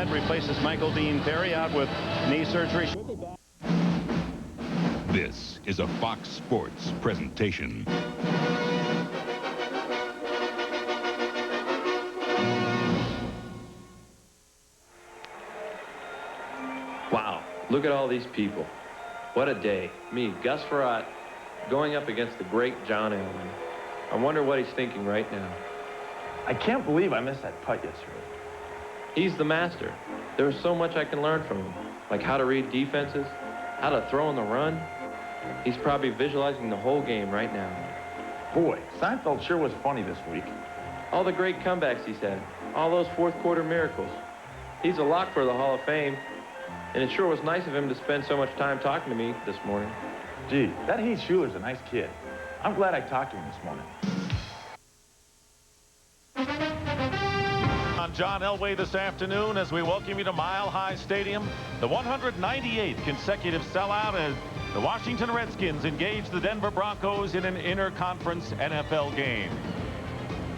Ahmed replaces Michael Dean Perry out with knee surgery. This is a Fox Sports presentation. Wow, look at all these people. What a day. Me, Gus Frerotte, going up against the great John Elway. I wonder what he's thinking right now. I can't believe I missed that putt yesterday. He's the master. There's so much I can learn from him, like how to read defenses, how to throw on the run. He's probably visualizing the whole game right now. Boy, Seinfeld sure was funny this week. All the great comebacks he's had, all those fourth-quarter miracles. He's a lock for the Hall of Fame, and it sure was nice of him to spend so much time talking to me this morning. Gee, that Heath Schuler's a nice kid. I'm glad I talked to him this morning. On John Elway this afternoon as we welcome you to Mile High Stadium, the 198th consecutive sellout as the Washington Redskins engage the Denver Broncos in an interconference NFL game.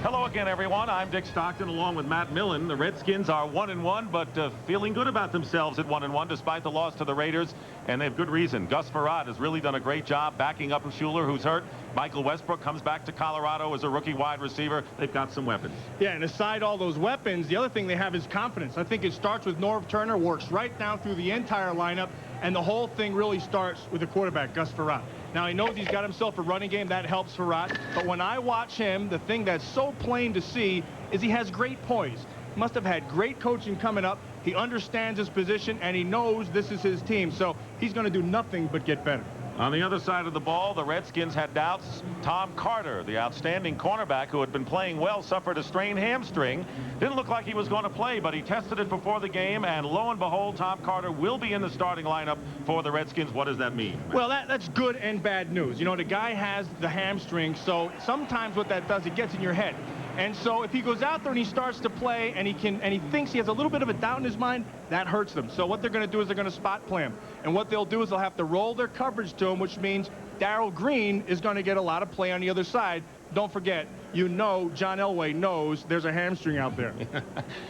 Hello again, everyone. I'm Dick Stockton along with Matt Millen. The Redskins are 1-1, but feeling good about themselves at 1-1 despite the loss to the Raiders, and they have good reason. Gus Frerotte has really done a great job backing up Schuler, who's hurt. Michael Westbrook comes back to Colorado as a rookie wide receiver. They've got some weapons. Yeah, and aside all those weapons, the other thing they have is confidence. I think it starts with Norv Turner, works right down through the entire lineup, and the whole thing really starts with the quarterback, Gus Frerotte. Now, he knows he's got himself a running game. That helps Frerotte. But when I watch him, the thing that's so plain to see is he has great poise. He must have had great coaching coming up. He understands his position, and he knows this is his team. So he's going to do nothing but get better. On the other side of the ball, the Redskins had doubts. Tom Carter, the outstanding cornerback who had been playing well, suffered a strained hamstring. Didn't look like he was going to play, but he tested it before the game, and lo and behold, Tom Carter will be in the starting lineup for the Redskins. What does that mean? Well, that's good and bad news. You know, the guy has the hamstring, so sometimes what that does, it gets in your head. And so if he goes out there and he starts to play and he thinks he has a little bit of a doubt in his mind, that hurts them. So what they're going to do is they're going to spot play him. And what they'll do is they'll have to roll their coverage to him, which means Darrell Green is going to get a lot of play on the other side. Don't forget, you know John Elway knows there's a hamstring out there.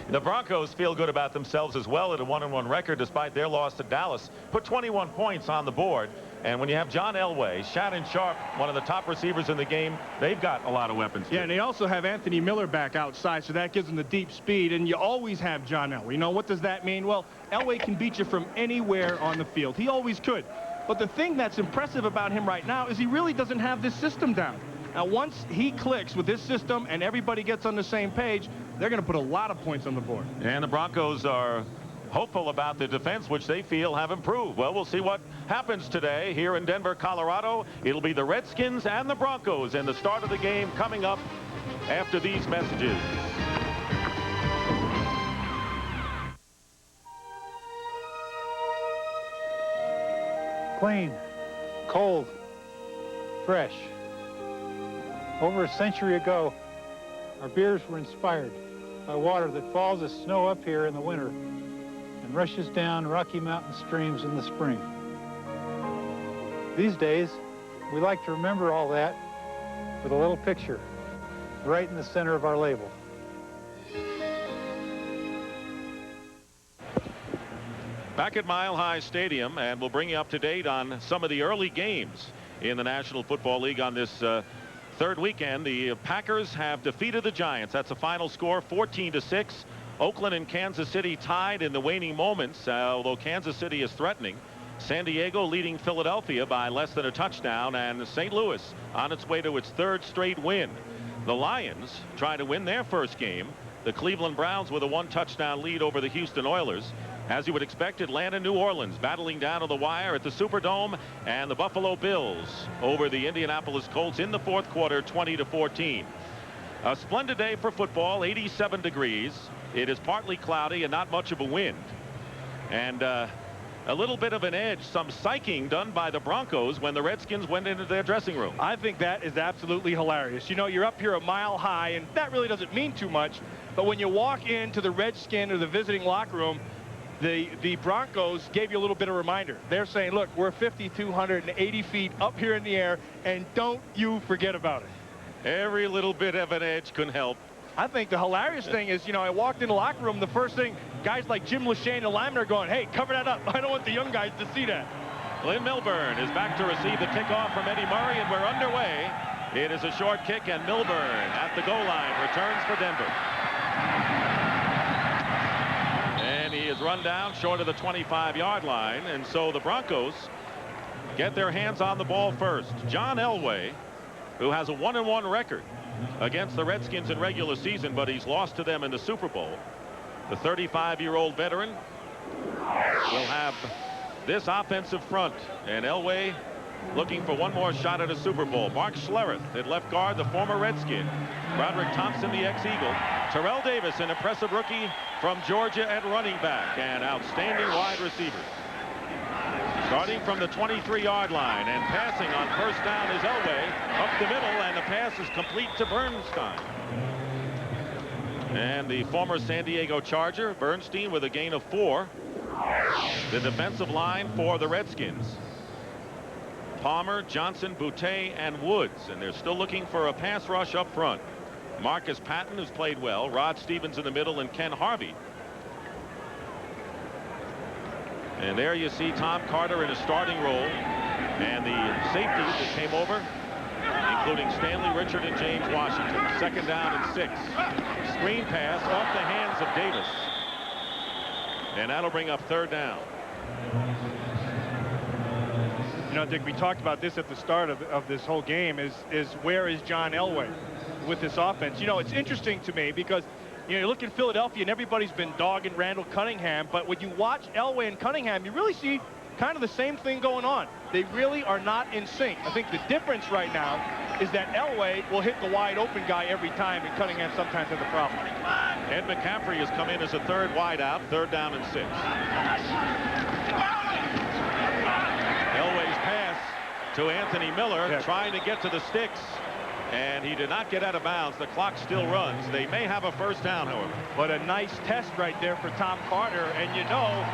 The Broncos feel good about themselves as well at a 1-1 record despite their loss to Dallas. Put 21 points on the board. And when you have John Elway, Shannon Sharp, one of the top receivers in the game, they've got a lot of weapons. Yeah, and they also have Anthony Miller back outside, so that gives them the deep speed. And you always have John Elway. You know, what does that mean? Well, Elway can beat you from anywhere on the field. He always could. But the thing that's impressive about him right now is he really doesn't have this system down. Now, once he clicks with this system and everybody gets on the same page, they're going to put a lot of points on the board. And the Broncos are hopeful about the defense, which they feel have improved. Well, we'll see what happens today here in Denver, Colorado. It'll be the Redskins and the Broncos in the start of the game coming up after these messages. Clean, cold, fresh. Over a century ago, our beers were inspired by water that falls as snow up here in the winter and rushes down Rocky Mountain streams in the spring. These days, we like to remember all that with a little picture right in the center of our label. Back at Mile High Stadium, and we'll bring you up to date on some of the early games in the National Football League on this third weekend. The Packers have defeated the Giants. That's a final score, 14-6. Oakland and Kansas City tied in the waning moments, although Kansas City is threatening. San Diego leading Philadelphia by less than a touchdown, and St. Louis on its way to its third straight win. The Lions try to win their first game. The Cleveland Browns with a one-touchdown lead over the Houston Oilers. As you would expect, Atlanta, New Orleans battling down to the wire at the Superdome, and the Buffalo Bills over the Indianapolis Colts in the fourth quarter, 20-14. A splendid day for football, 87 degrees. It is partly cloudy and not much of a wind. And a little bit of an edge, some psyching done by the Broncos when the Redskins went into their dressing room. I think that is absolutely hilarious. You know, you're up here a mile high, and that really doesn't mean too much. But when you walk into the Redskin or the visiting locker room, the Broncos gave you a little bit of reminder. They're saying, look, we're 5,280 feet up here in the air, and don't you forget about it. Every little bit of an edge couldn't help. I think the hilarious thing is, you know, I walked in the locker room, the first thing, guys like Jim Lashane, the linemen, are going, hey, cover that up. I don't want the young guys to see that. Glenn Milburn is back to receive the kickoff from Eddie Murray, and we're underway. It is a short kick, and Milburn at the goal line returns for Denver. And he is run down short of the 25-yard line, and so the Broncos get their hands on the ball first. John Elway, who has a 1-1 record against the Redskins in regular season, but he's lost to them in the Super Bowl. The 35-year-old veteran will have this offensive front, and Elway looking for one more shot at a Super Bowl. Mark Schlereth at left guard, the former Redskin. Broderick Thompson, the ex-Eagle. Terrell Davis, an impressive rookie from Georgia at running back, and outstanding wide receivers. Starting from the 23-yard line and passing on first down is Elway up the middle, and the pass is complete to Bernstein. And the former San Diego Charger, Bernstein, with a gain of 4. The defensive line for the Redskins: Palmer, Johnson, Boutte, and Woods, and they're still looking for a pass rush up front. Marcus Patton, who's played well, Rod Stevens in the middle, and Ken Harvey. And there you see Tom Carter in a starting role, and the safeties that came over, including Stanley Richard and James Washington. Second down and 6. Screen pass off the hands of Davis, and that'll bring up third down. You know, Dick, we talked about this at the start of this whole game, is where is John Elway with this offense? You know, it's interesting to me because, you know, you look in Philadelphia and everybody's been dogging Randall Cunningham, but when you watch Elway and Cunningham, you really see kind of the same thing going on. They really are not in sync. I think the difference right now is that Elway will hit the wide open guy every time, and Cunningham sometimes has a problem. Ed McCaffrey has come in as a third wide out, third down and 6. Elway's pass to Anthony Miller, trying to get to the sticks, and he did not get out of bounds. The clock still runs. They may have a first down, however. But a nice test right there for Tom Carter, and you know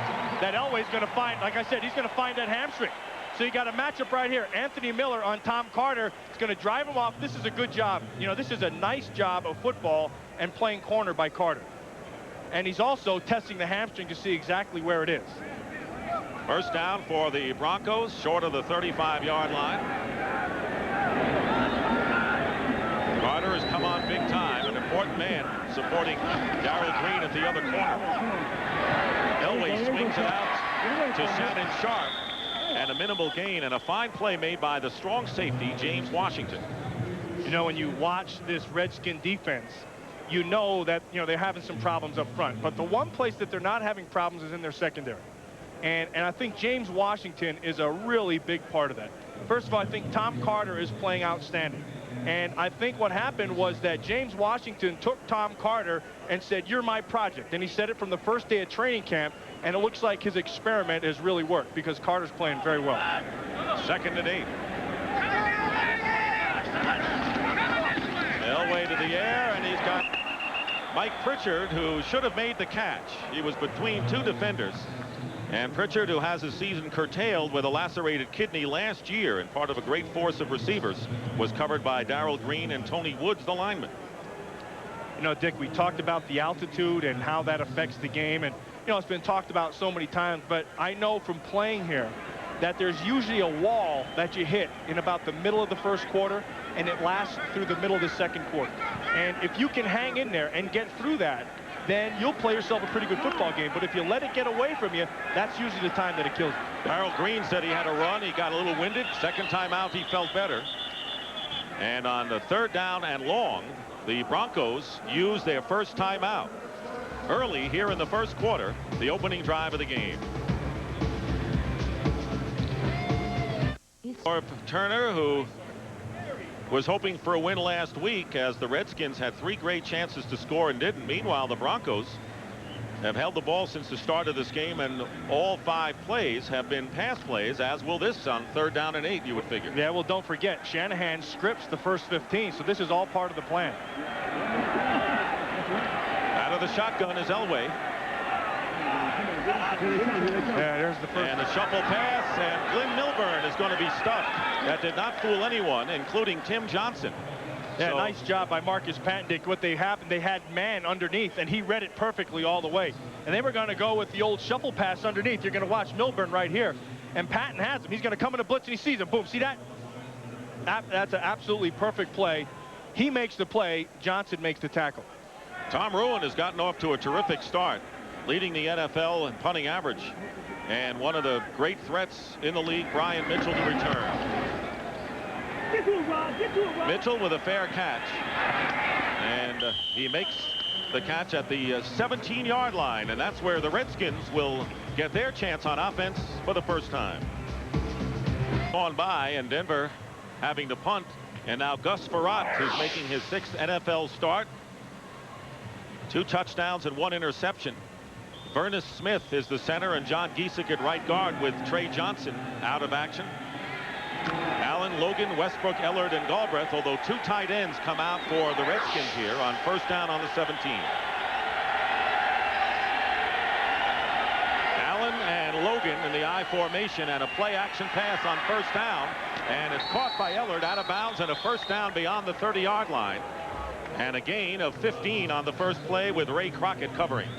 that Elway's going to find, like I said, he's going to find that hamstring. So you got a matchup right here. Anthony Miller on Tom Carter is going to drive him off. This is a good job. You know, this is a nice job of football and playing corner by Carter. And he's also testing the hamstring to see exactly where it is. First down for the Broncos, short of the 35-yard line. Carter has come on big time, an important man supporting Darrell Green at the other corner. Elway swings it out to Shannon Sharp, and a minimal gain, and a fine play made by the strong safety, James Washington. You know, when you watch this Redskin defense, you know that, you know, they're having some problems up front. But the one place that they're not having problems is in their secondary. And I think James Washington is a really big part of that. First of all, I think Tom Carter is playing outstanding. And I think what happened was that James Washington took Tom Carter and said, you're my project. And he said it from the first day of training camp. And it looks like his experiment has really worked because Carter's playing very well. Second and 8. Elway to the air, and he's got Mike Pritchard, who should have made the catch. He was between two defenders. And Pritchard, who has his season curtailed with a lacerated kidney last year and part of a great force of receivers, was covered by Darrell Green and Tony Woods, the lineman. You know, Dick, we talked about the altitude and how that affects the game. And, you know, it's been talked about so many times, but I know from playing here that there's usually a wall that you hit in about the middle of the first quarter, and it lasts through the middle of the second quarter. And if you can hang in there and get through that, then you'll play yourself a pretty good football game. But if you let it get away from you, that's usually the time that it kills you. Darrell Green said he had a run. He got a little winded. Second time out, he felt better. And on the third down and long, the Broncos used their first timeout early here in the first quarter, the opening drive of the game. Turner, who was hoping for a win last week as the Redskins had 3 great chances to score and didn't. Meanwhile, the Broncos have held the ball since the start of this game, and all 5 plays have been pass plays, as will this on third down and 8, you would figure. Yeah, well, don't forget, Shanahan scripts the first 15, so this is all part of the plan. Out of the shotgun is Elway. Yeah, there's the first. And a shuffle pass, and Glenn Milburn is going to be stuffed. That did not fool anyone, including Tim Johnson. Yeah, nice job by Marcus Patton. What they happened, they had man underneath, and he read it perfectly all the way. and they were going to go with the old shuffle pass underneath. You're going to watch Milburn right here, and Patton has him. He's going to come in a blitz, and he sees him. Boom, see that? That's an absolutely perfect play. He makes the play. Johnson makes the tackle. Tom Ruin has gotten off to a terrific start, leading the NFL in punting average. And one of the great threats in the league, Brian Mitchell, to return. Get to it, Rob. Get to it, Rob. Mitchell with a fair catch. And he makes the catch at the 17-yard line. And that's where the Redskins will get their chance on offense for the first time. On by, and Denver having to punt. And now Gus Farrat, who's making his 6th NFL start. 2 touchdowns and 1 interception. Vernis Smith is the center, and John Giesick at right guard with Trey Johnson out of action. Allen, Logan, Westbrook, Ellard, and Galbraith, although 2 tight ends come out for the Redskins here on first down on the 17. Allen and Logan in the I formation, and a play action pass on first down, and it's caught by Ellard out of bounds, and a first down beyond the 30-yard line, and a gain of 15 on the first play with Ray Crockett covering.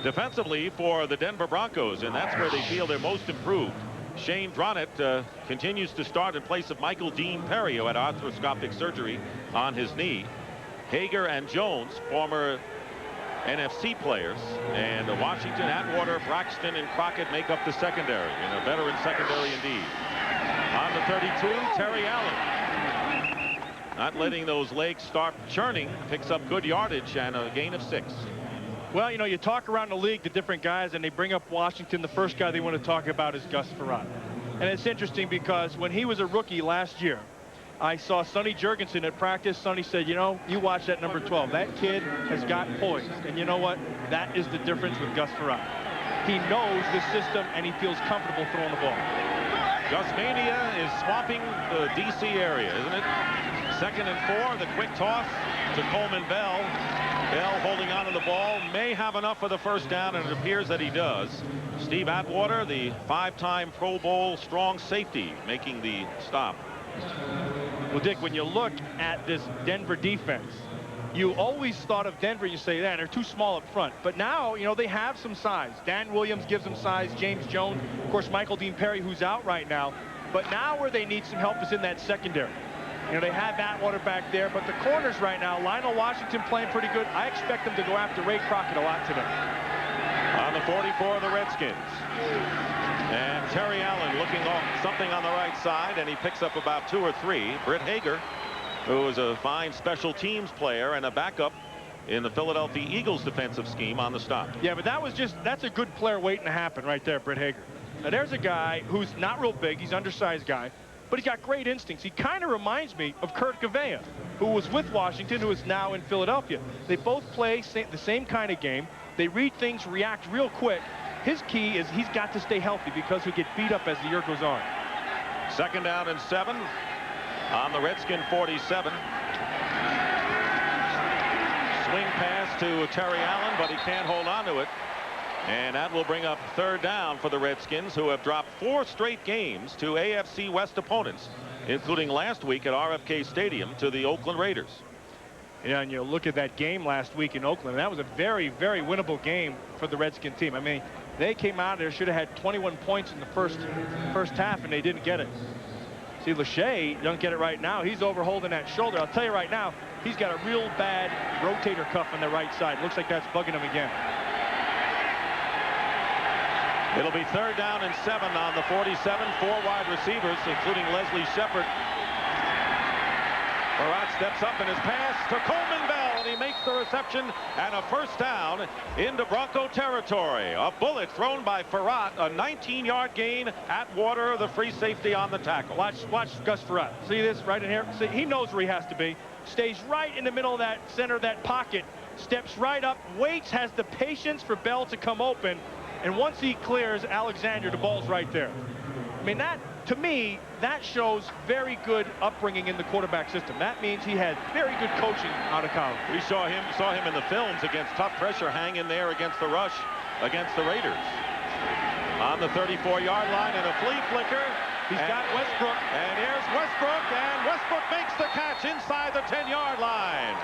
Defensively for the Denver Broncos, and that's where they feel they're most improved. Shane Dronett continues to start in place of Michael Dean Perry, who had arthroscopic surgery on his knee. Hager and Jones, former NFC players, and Washington, Atwater, Braxton, and Crockett make up the secondary, and a veteran secondary indeed. On the 32, Terry Allen, not letting those legs start churning, picks up good yardage and a gain of 6. Well, you know, you talk around the league to different guys, and they bring up Washington. The first guy they want to talk about is Gus Farrat. And it's interesting because when he was a rookie last year, I saw Sonny Jurgensen at practice. Sonny said, you know, you watch that number 12. That kid has got poise. And you know what? That is the difference with Gus Farrat. He knows the system, and he feels comfortable throwing the ball. Gus Mania is swamping the D.C. area, isn't it? 2nd and 4, the quick toss to Coleman Bell. Bell holding on to the ball, may have enough for the first down, and it appears that he does. Steve Atwater, the 5-time Pro Bowl strong safety, making the stop. Well, Dick, when you look at this Denver defense, you always thought of Denver, you say that they're too small up front. But now, you know, they have some size. Dan Williams gives them size, James Jones, of course, Michael Dean Perry, who's out right now. But now where they need some help is in that secondary. You know, they have Atwater back there, but the corners right now, Lionel Washington playing pretty good. I expect them to go after Ray Crockett a lot today. On the 44 of the Redskins. And Terry Allen looking off something on the right side, and he picks up about 2 or 3. Britt Hager, who is a fine special teams player and a backup in the Philadelphia Eagles defensive scheme, on the stop. Yeah, but that's a good player waiting to happen right there, Britt Hager. Now there's a guy who's not real big. He's an undersized guy, but he's got great instincts. He kind of reminds me of Kurt Gavea, who was with Washington, who is now in Philadelphia. They both play the same kind of game. They read things, react real quick. His key is he's got to stay healthy because he'll get beat up as the year goes on. 2nd down and 7 on the Redskin 47. Swing pass to Terry Allen, but he can't hold on to it. And that will bring up 3rd down for the Redskins, who have dropped 4 straight games to AFC West opponents, including last week at RFK Stadium to the Oakland Raiders. Yeah, and you look at that game last week in Oakland. That was a very, very winnable game for the Redskin team. I mean, they came out there, should have had 21 points in the first half, and they didn't get it. See, Lachey don't get it right now. He's over holding that shoulder. I'll tell you right now, he's got a real bad rotator cuff on the right side. Looks like that's bugging him again. It'll be 3rd down and 7 on the 47. 4 wide receivers, including Leslie Shepard. Farrat steps up in his pass to Coleman Bell, and he makes the reception, and a first down into Bronco territory. A bullet thrown by Farrat, a 19-yard gain. Atwater, the free safety, on the tackle. Watch Gus Farrat. See this right in here? See, he knows where he has to be. Stays right in the middle of that center of that pocket. Steps right up, waits, has the patience for Bell to come open. And once he clears Alexander, the ball's right there. I mean, that, to me, that shows very good upbringing in the quarterback system. That means he had very good coaching out of college. We saw him in the films against tough pressure, hang in there against the rush against the Raiders. On the 34-yard line, and a flea flicker. He's got Westbrook. And here's Westbrook, and Westbrook makes the catch inside the 10-yard line.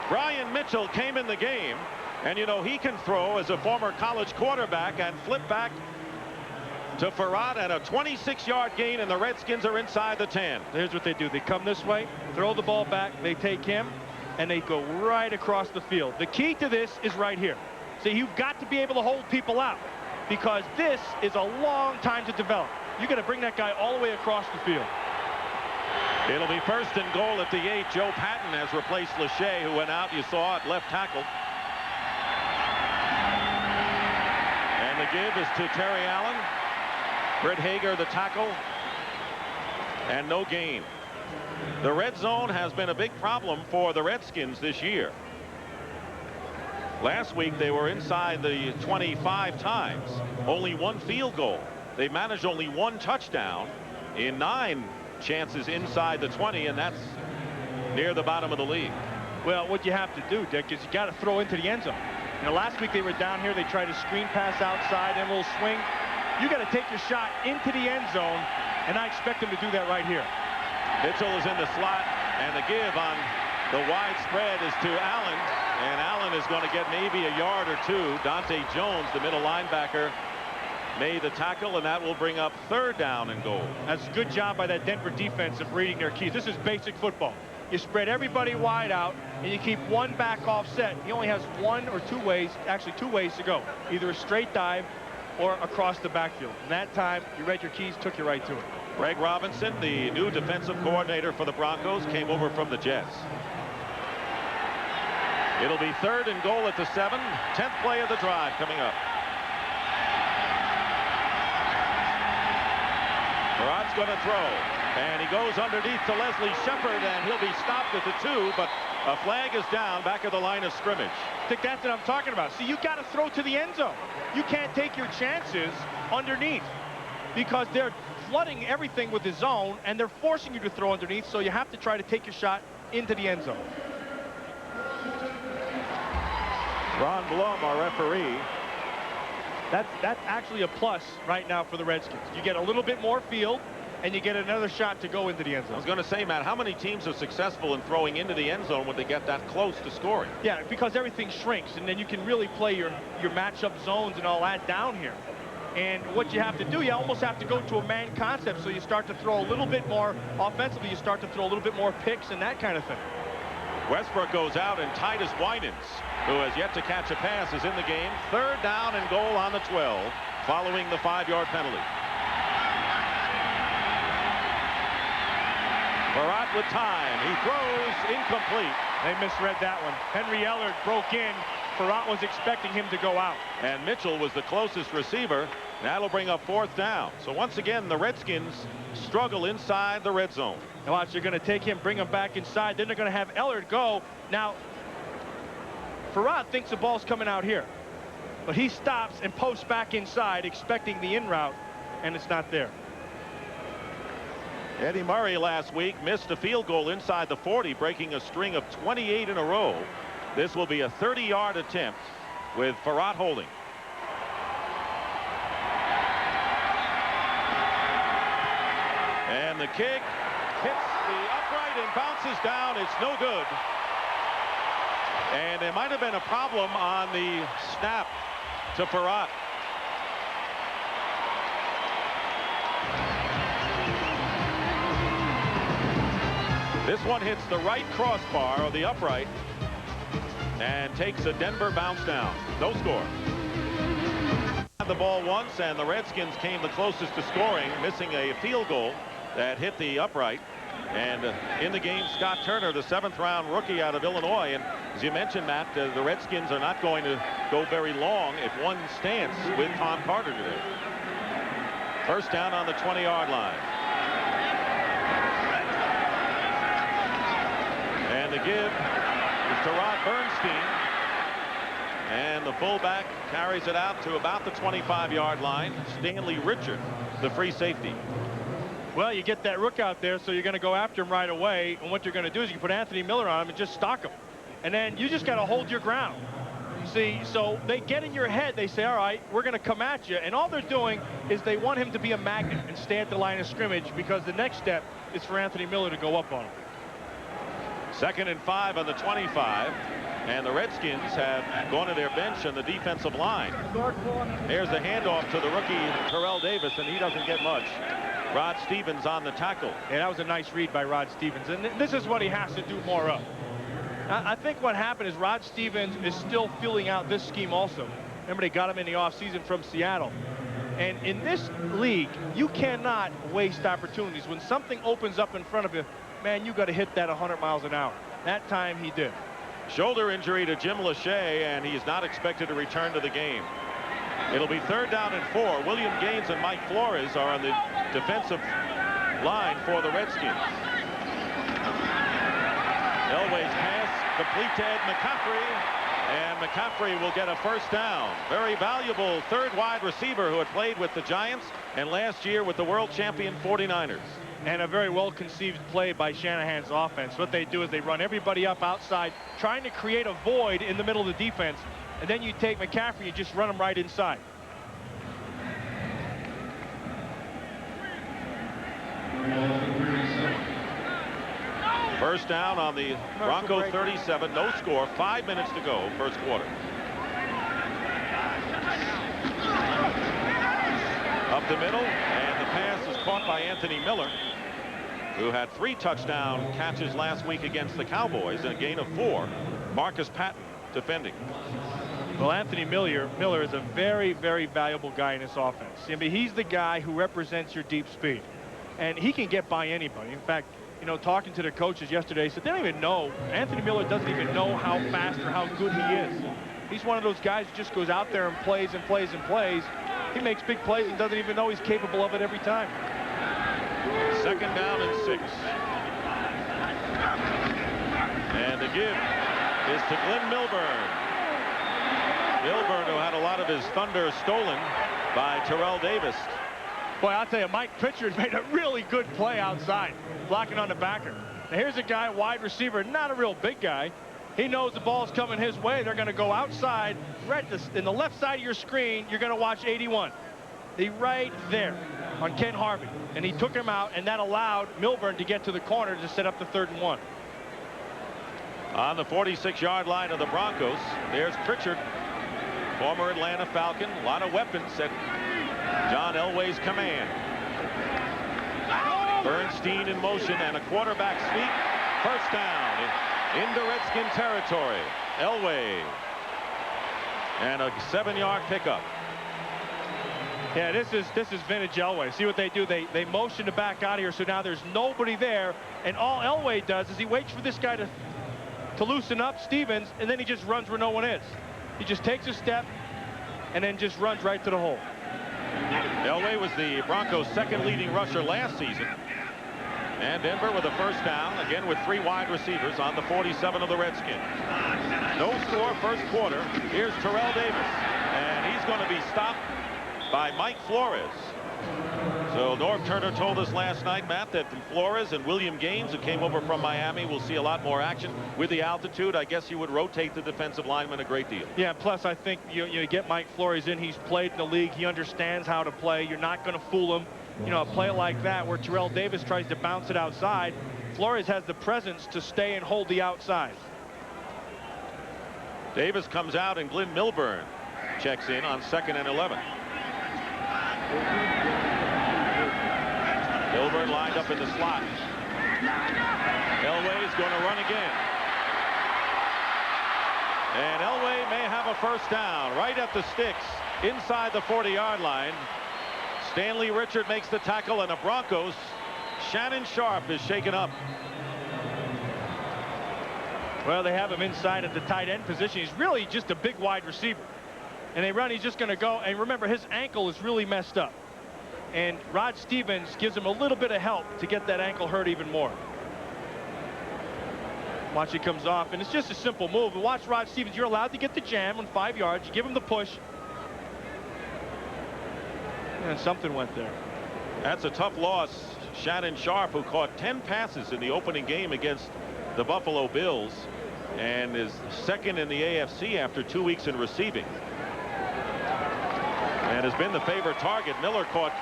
Brian Mitchell came in the game And you know, he can throw as a former college quarterback and flip back to Farad, and a 26-yard gain, and the Redskins are inside the 10. Here's what they do. They come this way, throw the ball back, they take him, and they go right across the field. The key to this is right here. See, you've got to be able to hold people out, because this is a long time to develop. You got to bring that guy all the way across the field. It'll be 1st and goal at the 8. Joe Patton has replaced Lachey, who went out, you saw it, left tackle. And the give is to Terry Allen. Britt Hager, the tackle, and no gain. The red zone has been a big problem for the Redskins this year. Last week they were inside the 25 times, only 1 field goal. They managed only 1 touchdown in 9 chances inside the 20, and that's near the bottom of the league. Well, what you have to do, Dick, is you got to throw into the end zone. You know, last week they were down here, they tried to screen pass outside and a little swing. You got to take your shot into the end zone, and I expect them to do that right here. Mitchell is in the slot, and the give on the wide spread is to Allen, and Allen is going to get maybe a yard or 2. Dante Jones, the middle linebacker, made the tackle, and that will bring up 3rd down and goal. That's a good job by that Denver defense of reading their keys. This is basic football. You spread everybody wide out, and you keep one back offset. He only has 1 or 2 ways, actually 2 ways to go. Either a straight dive or across the backfield. And that time, you read your keys, took you right to it. Greg Robinson, the new defensive coordinator for the Broncos, came over from the Jets. It'll be 3rd and goal at the 7. 10th play of the drive coming up. Farad's going to throw, and he goes underneath to Leslie Shepard, and he'll be stopped at the 2, but a flag is down back of the line of scrimmage. I think that's what I'm talking about. See, you got to throw to the end zone. You can't take your chances underneath, because they're flooding everything with the zone, and they're forcing you to throw underneath, so you have to try to take your shot into the end zone. Ron Blum, our referee. That's actually a plus right now for the Redskins. You get a little bit more field, and you get another shot to go into the end zone. I was going to say, Matt, how many teams are successful in throwing into the end zone when they get that close to scoring? Yeah, because everything shrinks, and then you can really play your matchup zones and all that down here. And what you have to do, you almost have to go to a man concept, so you start to throw a little bit more offensively. You start to throw a little bit more picks and that kind of thing. Westbrook goes out, and Titus Winans, who has yet to catch a pass, is in the game. 3rd down and goal on the 12, following the 5-yard penalty. Farad with time. He throws incomplete. They misread that one. Henry Ellard broke in. Farad was expecting him to go out. And Mitchell was the closest receiver. That'll bring up 4th down. So once again, the Redskins struggle inside the red zone. Now watch, they're going to take him, bring him back inside. Then they're going to have Ellard go. Now, Farad thinks the ball's coming out here, but he stops and posts back inside, expecting the in route, and it's not there. Eddie Murray last week missed a field goal inside the 40, breaking a string of 28 in a row. This will be a 30-yard attempt with Farad holding. And the kick hits the upright and bounces down. It's no good. And there might have been a problem on the snap to Farad. This one hits the right crossbar or the upright and takes a Denver bounce down. No score. The ball once, and the Redskins came the closest to scoring, missing a field goal that hit the upright. And in the game, Scott Turner, the 7th-round rookie out of Illinois. And as you mentioned, Matt, the Redskins are not going to go very long if one stance with Tom Carter today. 1st down on the 20-yard line. And the give is to Rod Bernstein. And the fullback carries it out to about the 25-yard line. Stanley Richard, the free safety. Well, you get that rook out there, so you're going to go after him right away. And what you're going to do is you can put Anthony Miller on him and just stalk him. And then you just got to hold your ground. See, so they get in your head. They say, all right, we're going to come at you. And all they're doing is they want him to be a magnet and stay at the line of scrimmage, because the next step is for Anthony Miller to go up on him. 2nd and 5 on the 25. And the Redskins have gone to their bench on the defensive line. There's the handoff to the rookie Terrell Davis, and he doesn't get much. Rod Stevens on the tackle. And that was a nice read by Rod Stevens. And this is what he has to do more of. I think what happened is Rod Stevens is still filling out this scheme also. Remember, they got him in the offseason from Seattle. And in this league, you cannot waste opportunities. When something opens up in front of you, man, you got to hit that 100 miles an hour. That time he did. Shoulder injury to Jim Lachey, and he's not expected to return to the game. It'll be 3rd down and 4. William Gaines and Mike Flores are on the defensive line for the Redskins. Elway's pass complete to Ed McCaffrey, and McCaffrey will get a 1st down. Very valuable 3rd wide receiver who had played with the Giants and last year with the world champion 49ers. And a very well-conceived play by Shanahan's offense. What they do is they run everybody up outside, trying to create a void in the middle of the defense. And then you take McCaffrey and just run him right inside. First down on the Broncos 37. No score. 5 minutes to go. First quarter. Up the middle, and the pass is caught by Anthony Miller, who had 3 touchdown catches last week against the Cowboys and a gain of 4. Marcus Patton defending. Well, Anthony Miller is a very, very valuable guy in this offense. I mean, he's the guy who represents your deep speed, and he can get by anybody. In fact, you know, talking to the coaches yesterday, he said they don't even know. Anthony Miller doesn't even know how fast or how good he is. He's one of those guys who just goes out there and plays and plays and plays. He makes big plays and doesn't even know he's capable of it every time. 2nd down and 6. And the give is to Glenn Milburn. Milburn, who had a lot of his thunder stolen by Terrell Davis. Boy, I'll tell you, Mike Pritchard made a really good play outside, blocking on the backer. Now here's a guy, wide receiver, not a real big guy. He knows the ball's coming his way. They're going to go outside. Right in the left side of your screen, you're going to watch 81. He's right there on Ken Harvey. And he took him out, and that allowed Milburn to get to the corner to set up the 3rd and 1. On the 46-yard line of the Broncos, there's Pritchard, former Atlanta Falcon. A lot of weapons at John Elway's command. Bernstein in motion and a quarterback sweep. 1st down into Redskin territory. Elway. And a 7-yard pickup. Yeah, this is vintage Elway. See what they do? They motion to back out of here, so now there's nobody there, and all Elway does is he waits for this guy to loosen up, Stevens, and then he just runs where no one is. He just takes a step and then just runs right to the hole. Elway was the Broncos' 2nd leading rusher last season. And Denver with a 1st down, again with 3 wide receivers on the 47 of the Redskins. No score, 1st quarter. Here's Terrell Davis, and he's going to be stopped by Mike Flores. So Norv Turner told us last night, Matt, that Flores and William Gaines, who came over from Miami, will see a lot more action. With the altitude, I guess you would rotate the defensive lineman a great deal. Yeah, plus I think you get Mike Flores in. He's played in the league. He understands how to play. You're not going to fool him. You know, a play like that where Terrell Davis tries to bounce it outside, Flores has the presence to stay and hold the outside. Davis comes out, and Glenn Milburn checks in on 2nd and 11. Milburn lined up in the slot. Elway is going to run again. And Elway may have a 1st down right at the sticks inside the 40-yard line. Stanley Richard makes the tackle, and the Broncos, Shannon Sharp is shaken up. Well, they have him inside at the tight end position. He's really just a big wide receiver. And they run, he's just going to go. And remember, his ankle is really messed up. And Rod Stevens gives him a little bit of help to get that ankle hurt even more. Watch, it comes off, and it's just a simple move. But watch Rod Stevens. You're allowed to get the jam on 5 yards. You give him the push. And something went there. That's a tough loss. Shannon Sharp, who caught 10 passes in the opening game against the Buffalo Bills and is 2nd in the AFC after 2 weeks in receiving, and has been the favorite target. Miller caught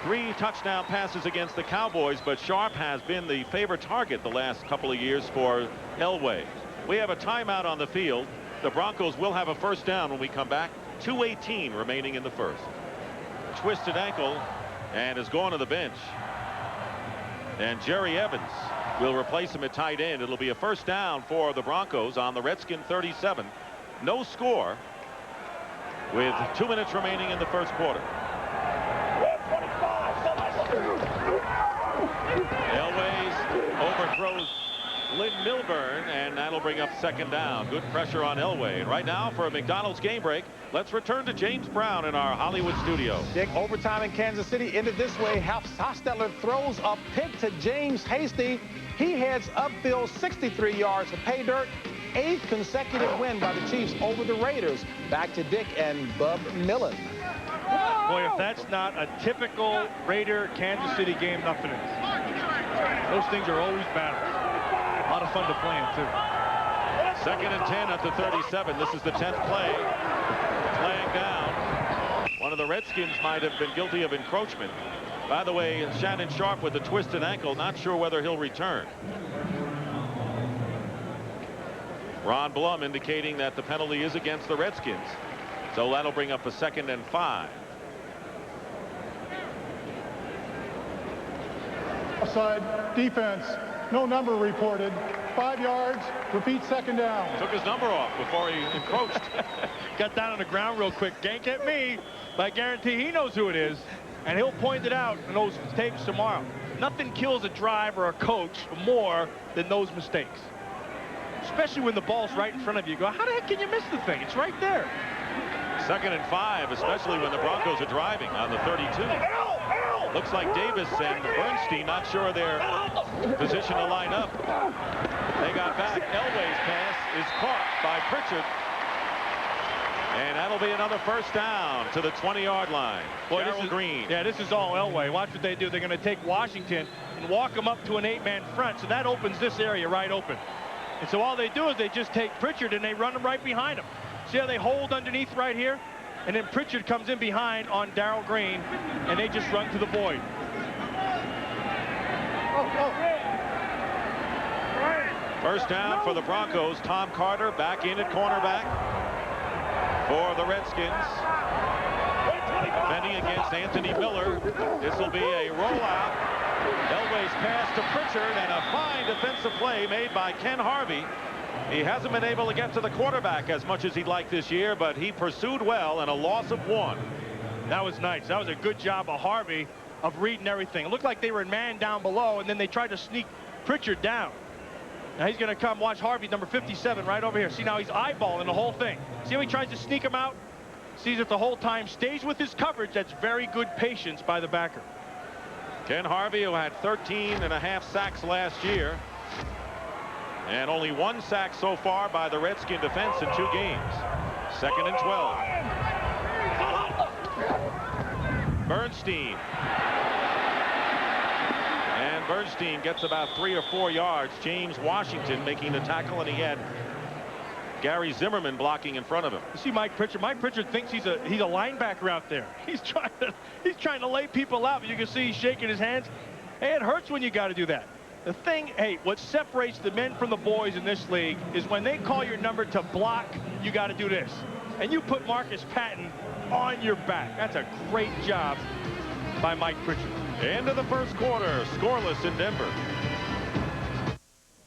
3 touchdown passes against the Cowboys, but Sharp has been the favorite target the last couple of years for Elway. We have a timeout on the field. The Broncos will have a first down when we come back. 2:18 remaining in the first. Twisted ankle and is going to the bench. And Jerry Evans will replace him at tight end. It'll be a first down for the Broncos on the Redskin 37. No score with 2 minutes remaining in the first quarter. Elway's overthrows Lynn Milburn, and that'll bring up second down. Good pressure on Elway. And right now, for a McDonald's game break, let's return to James Brown in our Hollywood studio. Dick, overtime in Kansas City ended this way. Hostetler throws a pick to James Hasty. He heads upfield 63 yards to pay dirt. 8th consecutive win by the Chiefs over the Raiders. Back to Dick and Bub Millen. Boy, if that's not a typical Raider Kansas City game, nothing is. Those things are always battles. A lot of fun to play in, too. 2nd and 10 at the 37. This is the 10th play. Playing down. One of the Redskins might have been guilty of encroachment. By the way, Shannon Sharp with a twisted ankle. Not sure whether he'll return. Ron Blum indicating that the penalty is against the Redskins. So that'll bring up a 2nd and 5. Offside defense. No number reported. 5 yards. Repeat second down. Took his number off before he encroached. Got down on the ground real quick. Can't get me. But I guarantee he knows who it is. And he'll point it out in those tapes tomorrow. Nothing kills a drive or a coach more than those mistakes. Especially when the ball's right in front of you. You go, how the heck can you miss the thing? It's right there. 2nd and 5, especially when the Broncos are driving on the 32. Looks like Davis and Bernstein not sure their position to line up. They got back. Elway's pass is caught by Pritchard. And that'll be another first down to the 20-yard line. Boy, Darrell Green. Yeah, this is all Elway. Watch what they do. They're going to take Washington and walk him up to an 8-man front. So that opens this area right open. And so all they do is they just take Pritchard and they run him right behind him. See how they hold underneath right here? And then Pritchard comes in behind on Darrell Green, and they just run to the void. First down for the Broncos. Tom Carter back in at cornerback for the Redskins. Defending against Anthony Miller. This will be a rollout. Elway's pass to Pritchard, and a fine defensive play made by Ken Harvey. He hasn't been able to get to the quarterback as much as he'd like this year, but he pursued well, and a loss of 1. That was nice. That was a good job of Harvey of reading everything. It looked like they were in man down below, and then they tried to sneak Pritchard down. Now he's going to come. Watch Harvey, number 57, right over here. See, now he's eyeballing the whole thing. See how he tries to sneak him out? Sees it the whole time, stays with his coverage. That's very good patience by the backer. Ken Harvey, who had 13.5 sacks last year, and only 1 sack so far by the Redskin defense in 2 games. 2nd and 12. Bernstein. And Bernstein gets about 3 or 4 yards. James Washington making the tackle, and he had Gary Zimmerman blocking in front of him. You see Mike Pritchard. Mike Pritchard thinks he's a linebacker out there. He's trying to lay people out, but you can see he's shaking his hands. Hey, it hurts when you got to do that. The thing, hey, what separates the men from the boys in this league is when they call your number to block, you got to do this. And you put Marcus Patton on your back. That's a great job by Mike Pritchard. End of the first quarter, scoreless in Denver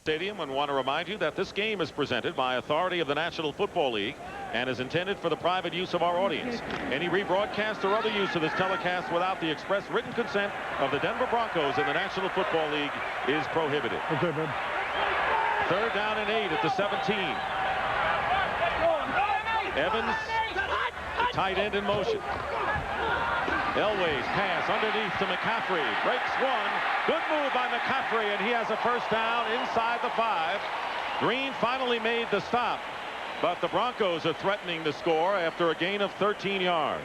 Stadium, and want to remind you that this game is presented by authority of the National Football League and is intended for the private use of our audience. Any rebroadcast or other use of this telecast without the express written consent of the Denver Broncos and the National Football League is prohibited. Okay, man. 3rd down and 8 at the 17. Evans, the tight end in motion. Elway's pass underneath to McCaffrey. Breaks 1. Good move by McCaffrey, and he has a first down inside the 5. Green finally made the stop, but the Broncos are threatening the score after a gain of 13 yards.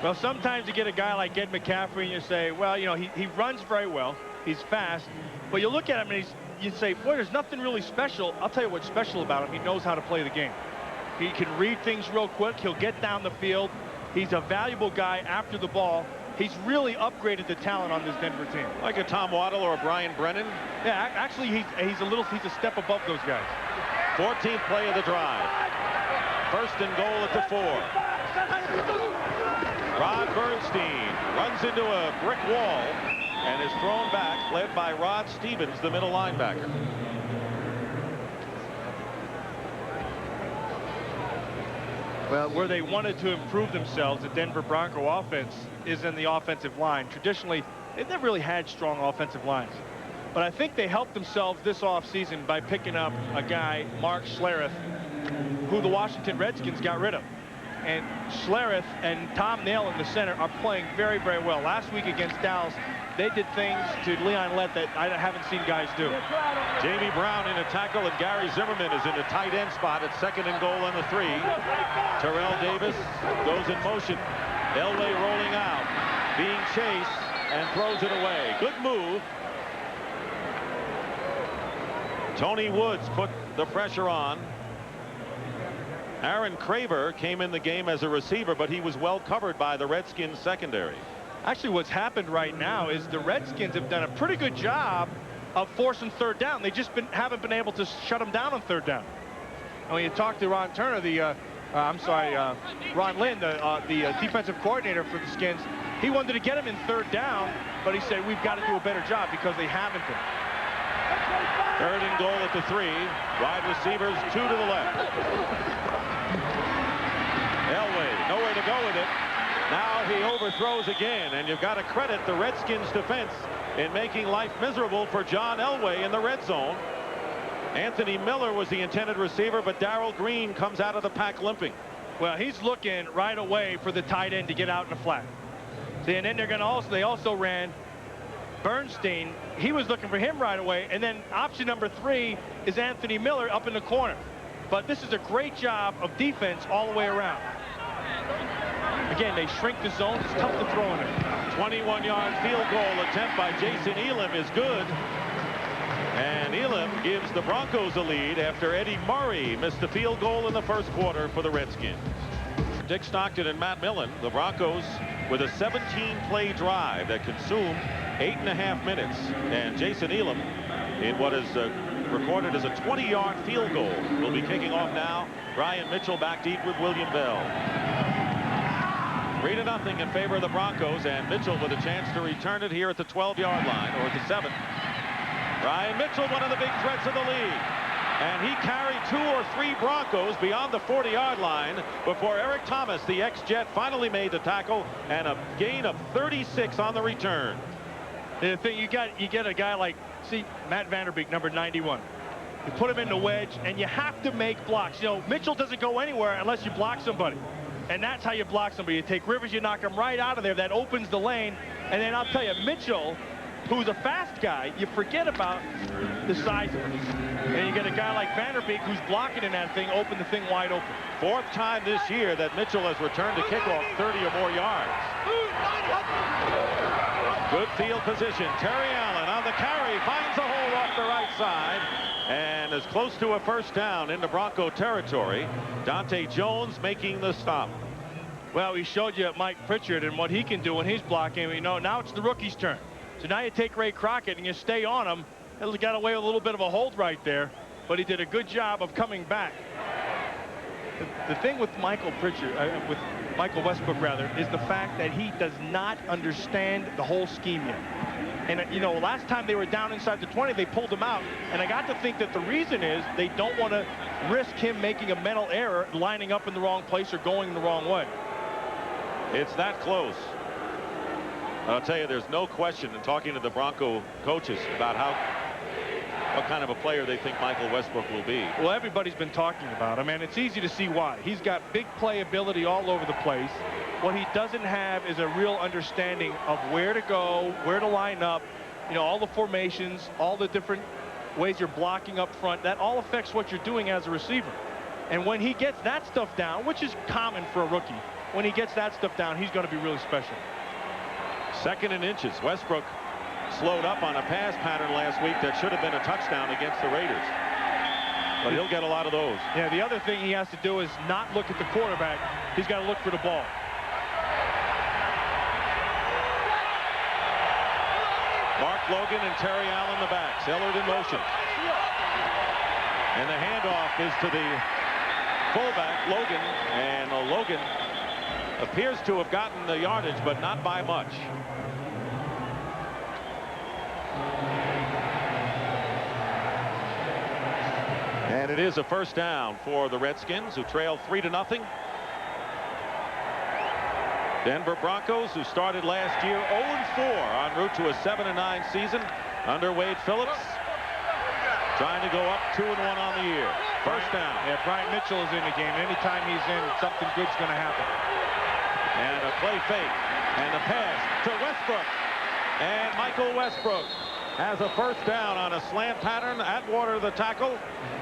Well, sometimes you get a guy like Ed McCaffrey and you say, well, you know, he runs very well. He's fast. But you look at him and you say, boy, there's nothing really special. I'll tell you what's special about him. He knows how to play the game. He can read things real quick. He'll get down the field. He's a valuable guy after the ball. he's really upgraded the talent on this Denver team. Like a Tom Waddle or a Brian Brennan? Yeah, actually, he's a step above those guys. 14th play of the drive. First and goal at the 4. Rod Bernstein runs into a brick wall and is thrown back, led by Rod Stevens, the middle linebacker. Well, where they wanted to improve themselves, the Denver Bronco offense is in the offensive line. Traditionally, they've never really had strong offensive lines. But I think they helped themselves this offseason by picking up a guy, Mark Schlereth, who the Washington Redskins got rid of. And Schlereth and Tom Nail in the center are playing very, very well. Last week against Dallas, they did things to Leon Lett that I haven't seen guys do. Jamie Brown in a tackle, and Gary Zimmerman is in the tight end spot at 2nd and goal on the 3. Terrell Davis goes in motion. Elway rolling out, being chased, and throws it away. Good move. Tony Woods put the pressure on. Aaron Craver came in the game as a receiver, but he was well covered by the Redskins secondary. Actually, what's happened right now is the Redskins have done a pretty good job of forcing 3rd down. They just haven't been able to shut them down on 3rd down. And when you talk to Ron Turner, Ron Lynn, the defensive coordinator for the Skins, he wanted to get him in 3rd down, but he said we've got to do a better job because they haven't been. 3rd and goal at the 3. Wide receivers 2 to the left. Elway nowhere to go with it. Now he overthrows again, and you've got to credit the Redskins defense in making life miserable for John Elway in the red zone. Anthony Miller was the intended receiver, but Darrell Green comes out of the pack limping. Well, he's looking right away for the tight end to get out in the flat. See, and then they also ran Bernstein. He was looking for him right away, and then option number 3 is Anthony Miller up in the corner. But this is a great job of defense all the way around. Again, they shrink the zone. It's tough to throw in it. 21-yard field goal attempt by Jason Elam is good. And Elam gives the Broncos a lead after Eddie Murray missed a field goal in the first quarter for the Redskins. Dick Stockton and Matt Millen, the Broncos, with a 17-play drive that consumed 8.5 minutes. And Jason Elam, in what is recorded as a 20-yard field goal, will be kicking off now. Ryan Mitchell back deep with William Bell. 3-0 in favor of the Broncos, and Mitchell with a chance to return it here at the 12-yard line, or at the 7. Ryan Mitchell, one of the big threats of the league. And he carried 2 or 3 Broncos beyond the 40-yard line before Eric Thomas, the ex-Jet, finally made the tackle, and a gain of 36 on the return. The thing you get a guy like, see, Matt Vanderbeek, number 91. You put him in the wedge, and you have to make blocks. You know, Mitchell doesn't go anywhere unless you block somebody. And that's how you block somebody. You take Rivers, you knock him right out of there. That opens the lane. And then I'll tell you, Mitchell, who's a fast guy, you forget about the size of him. And you get a guy like Vanderbeek who's blocking in that thing, open the thing wide open. 4th time this year that Mitchell has returned to kickoff 30 or more yards. Good field position. Terry Allen on the carry, finds a hole off the right side, and is close to a first down into Bronco territory. Dante Jones making the stop. Well, we showed you Mike Pritchard and what he can do when he's blocking. You know, now it's the rookie's turn. So now you take Ray Crockett and you stay on him. He got away with a little bit of a hold right there, but he did a good job of coming back. The thing with Michael Pritchard, with Michael Westbrook rather, is the fact that he does not understand the whole scheme yet. And you know, last time they were down inside the 20, they pulled him out, and I got to think that the reason is they don't want to risk him making a mental error, lining up in the wrong place or going the wrong way. It's that close. I'll tell you, there's no question in talking to the Bronco coaches about what kind of a player they think Michael Westbrook will be. Well, everybody's been talking about him, and it's easy to see why. He's got big playability all over the place. What he doesn't have is a real understanding of where to go, where to line up, you know, all the formations, all the different ways you're blocking up front. That all affects what you're doing as a receiver. And when he gets that stuff down, which is common for a rookie, when he gets that stuff down, he's going to be really special. 2nd and inches. Westbrook slowed up on a pass pattern last week that should have been a touchdown against the Raiders. But he'll get a lot of those. Yeah, the other thing he has to do is not look at the quarterback. He's got to look for the ball. Logan and Terry Allen the backs. Ellard in motion. And the handoff is to the fullback, Logan. And Logan appears to have gotten the yardage, but not by much. And it is a first down for the Redskins, who trail 3-0. Denver Broncos, who started last year 0-4 en route to a 7-9 season under Wade Phillips, trying to go up 2-1 on the year. First down. Yeah, Brian Mitchell is in the game. Anytime he's in, something good's going to happen. And a play fake. And a pass to Westbrook. And Michael Westbrook has a first down on a slant pattern. Atwater the tackle.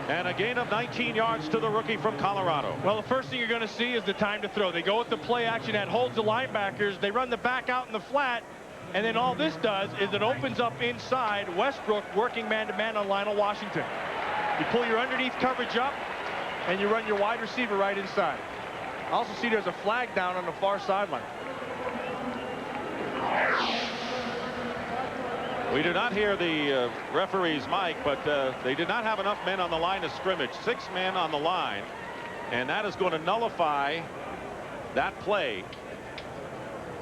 And a gain of 19 yards to the rookie from Colorado. Well, the first thing you're going to see is the time to throw. They go with the play action that holds the linebackers. They run the back out in the flat. And then all this does is it opens up inside. Westbrook working man-to-man on Lionel Washington. You pull your underneath coverage up, and you run your wide receiver right inside. Also see there's a flag down on the far sideline. We do not hear the referee's mic, but they did not have enough men on the line of scrimmage. 6 men on the line, and that is going to nullify that play.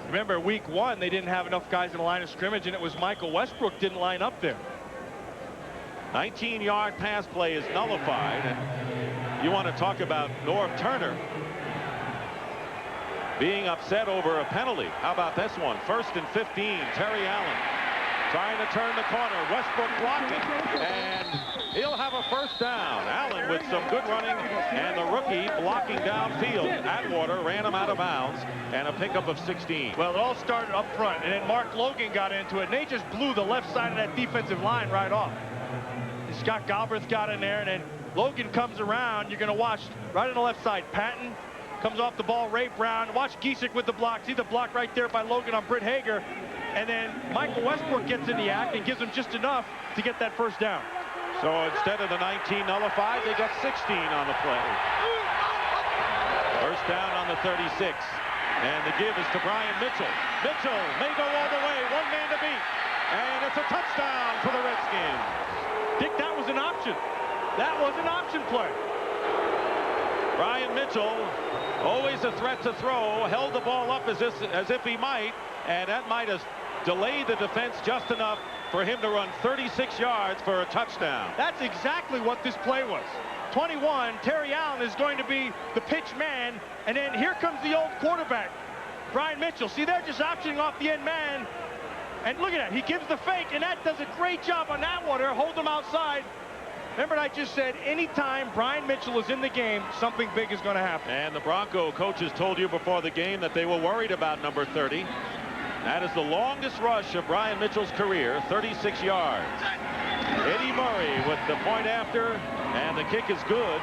Remember, week 1, they didn't have enough guys in the line of scrimmage, and it was Michael Westbrook didn't line up there. 19-yard pass play is nullified, and you want to talk about Norv Turner being upset over a penalty. How about this one? 1st and 15, Terry Allen trying to turn the corner. Westbrook blocking, and he'll have a first down. Allen with some good running, and the rookie blocking downfield. Atwater ran him out of bounds, and a pickup of 16. Well, it all started up front, and then Mark Logan got into it, and they just blew the left side of that defensive line right off. And Scott Galbraith got in there, and then Logan comes around. You're going to watch right on the left side. Patton comes off the ball. Ray Brown. Watch Giesick with the block. See the block right there by Logan on Britt Hager. And then Michael Westbrook gets in the act and gives him just enough to get that first down. So instead of the 19 nullified, they got 16 on the play. First down on the 36. And the give is to Brian Mitchell. Mitchell may go all the way. 1 man to beat. And it's a touchdown for the Redskins. Dick, that was an option. That was an option play. Brian Mitchell, always a threat to throw, held the ball up as if he might, and that might have delayed the defense just enough for him to run 36 yards for a touchdown. That's exactly what this play was. 21, Terry Allen is going to be the pitch man, and then here comes the old quarterback, Brian Mitchell. See, they're just optioning off the end man, and look at that. He gives the fake, and that does a great job on Atwater, hold him outside. Remember, I just said anytime Brian Mitchell is in the game, something big is going to happen. And the Bronco coaches told you before the game that they were worried about number 30. That is the longest rush of Brian Mitchell's career, 36 yards. Eddie Murray with the point after, and the kick is good.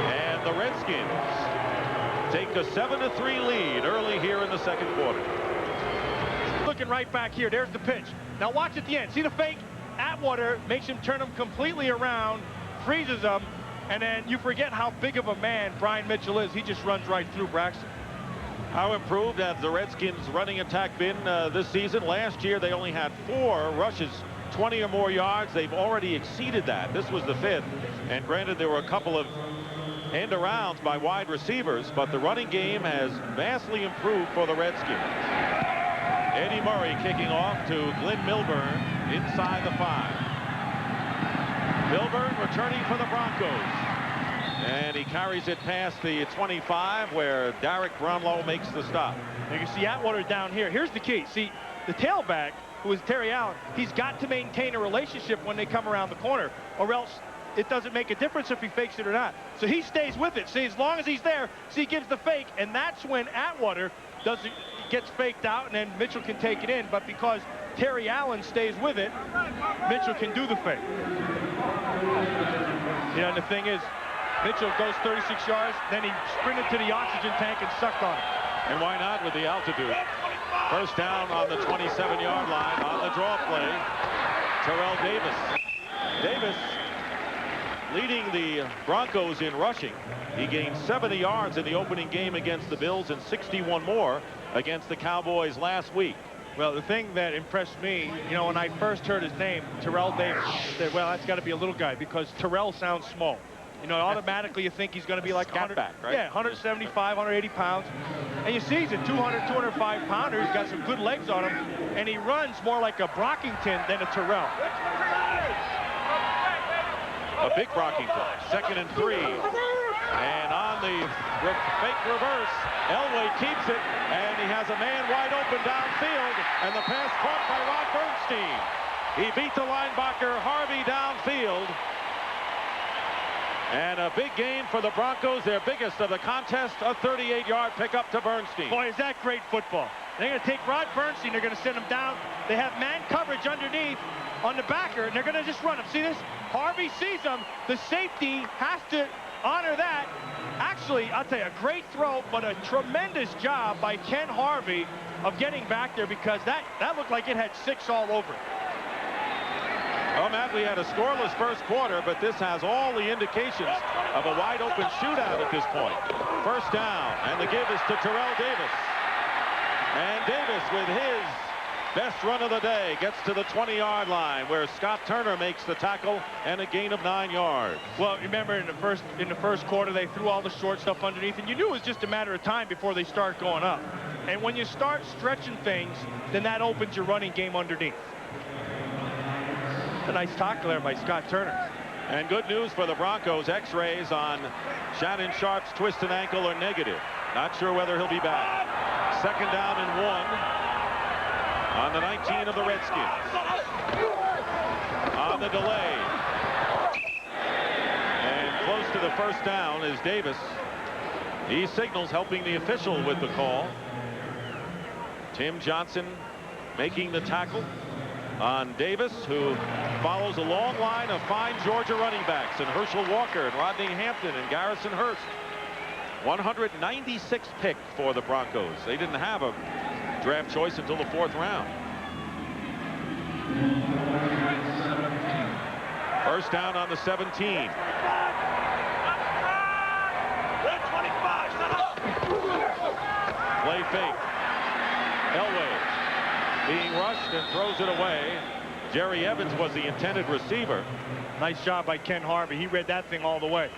And the Redskins take a 7-3 lead early here in the second quarter. Looking right back here, there's the pitch. Now watch at the end. See the fake? Atwater makes him turn him completely around, freezes him, and then you forget how big of a man Brian Mitchell is. He just runs right through Braxton. How improved has the Redskins running attack been this season? Last year they only had 4 rushes, 20 or more yards. They've already exceeded that. This was the 5th, and granted there were a couple of end arounds by wide receivers, but the running game has vastly improved for the Redskins. Eddie Murray kicking off to Glenn Milburn inside the 5. Milburn returning for the Broncos. And he carries it past the 25 where Derek Brumlow makes the stop. You can see Atwater down here. Here's the key. See, the tailback, who is Terry Allen, he's got to maintain a relationship when they come around the corner, or else it doesn't make a difference if he fakes it or not. So he stays with it. See, as long as he's there, see, he gives the fake, and that's when Atwater gets faked out, and then Mitchell can take it in. But because Terry Allen stays with it, Mitchell can do the fake. You know, and the thing is, Mitchell goes 36 yards, then he sprinted to the oxygen tank and sucked on it. And why not with the altitude? First down on the 27-yard line on the draw play. Terrell Davis. Davis leading the Broncos in rushing. He gained 70 yards in the opening game against the Bills and 61 more against the Cowboys last week. Well, the thing that impressed me, you know, when I first heard his name, Terrell Davis, I said, well, that's got to be a little guy because Terrell sounds small. You know, automatically you think he's going to be like 100, back, right? Yeah, 175, 180 pounds. And you see he's a 200, 205 pounder. He's got some good legs on him, and he runs more like a Brockington than a Terrell. A big Brockington. 2nd and 3. And on the fake reverse, Elway keeps it, and he has a man wide open downfield, and the pass caught by Rod Bernstein. He beat the linebacker Harvey downfield. And a big gain for the Broncos, their biggest of the contest, a 38-yard pickup to Bernstein. Boy, is that great football. They're going to take Rod Bernstein. They're going to send him down. They have man coverage underneath on the backer, and they're going to just run him. See this? Harvey sees him. The safety has to honor that. Actually, I'll tell you, a great throw, but a tremendous job by Ken Harvey of getting back there because that looked like it had 6 all over it. Well, Matt, we had a scoreless first quarter, but this has all the indications of a wide-open shootout at this point. First down, and the give is to Terrell Davis. And Davis, with his best run of the day, gets to the 20-yard line, where Scott Turner makes the tackle and a gain of 9 yards. Well, remember in the first quarter, they threw all the short stuff underneath, and you knew it was just a matter of time before they start going up. And when you start stretching things, then that opens your running game underneath. A nice tackle there by Scott Turner. And good news for the Broncos. X-rays on Shannon Sharp's twisted ankle are negative. Not sure whether he'll be back. 2nd down and 1 on the 19 of the Redskins. On the delay. And close to the first down is Davis. He signals, helping the official with the call. Tim Johnson making the tackle on Davis, who follows a long line of fine Georgia running backs, and Herschel Walker and Rodney Hampton and Garrison Hurst. 196th pick for the Broncos. They didn't have a draft choice until the 4th round. First down on the 17. Play fake. Elway being rushed and throws it away. Jerry Evans was the intended receiver. Nice job by Ken Harvey. He read that thing all the way.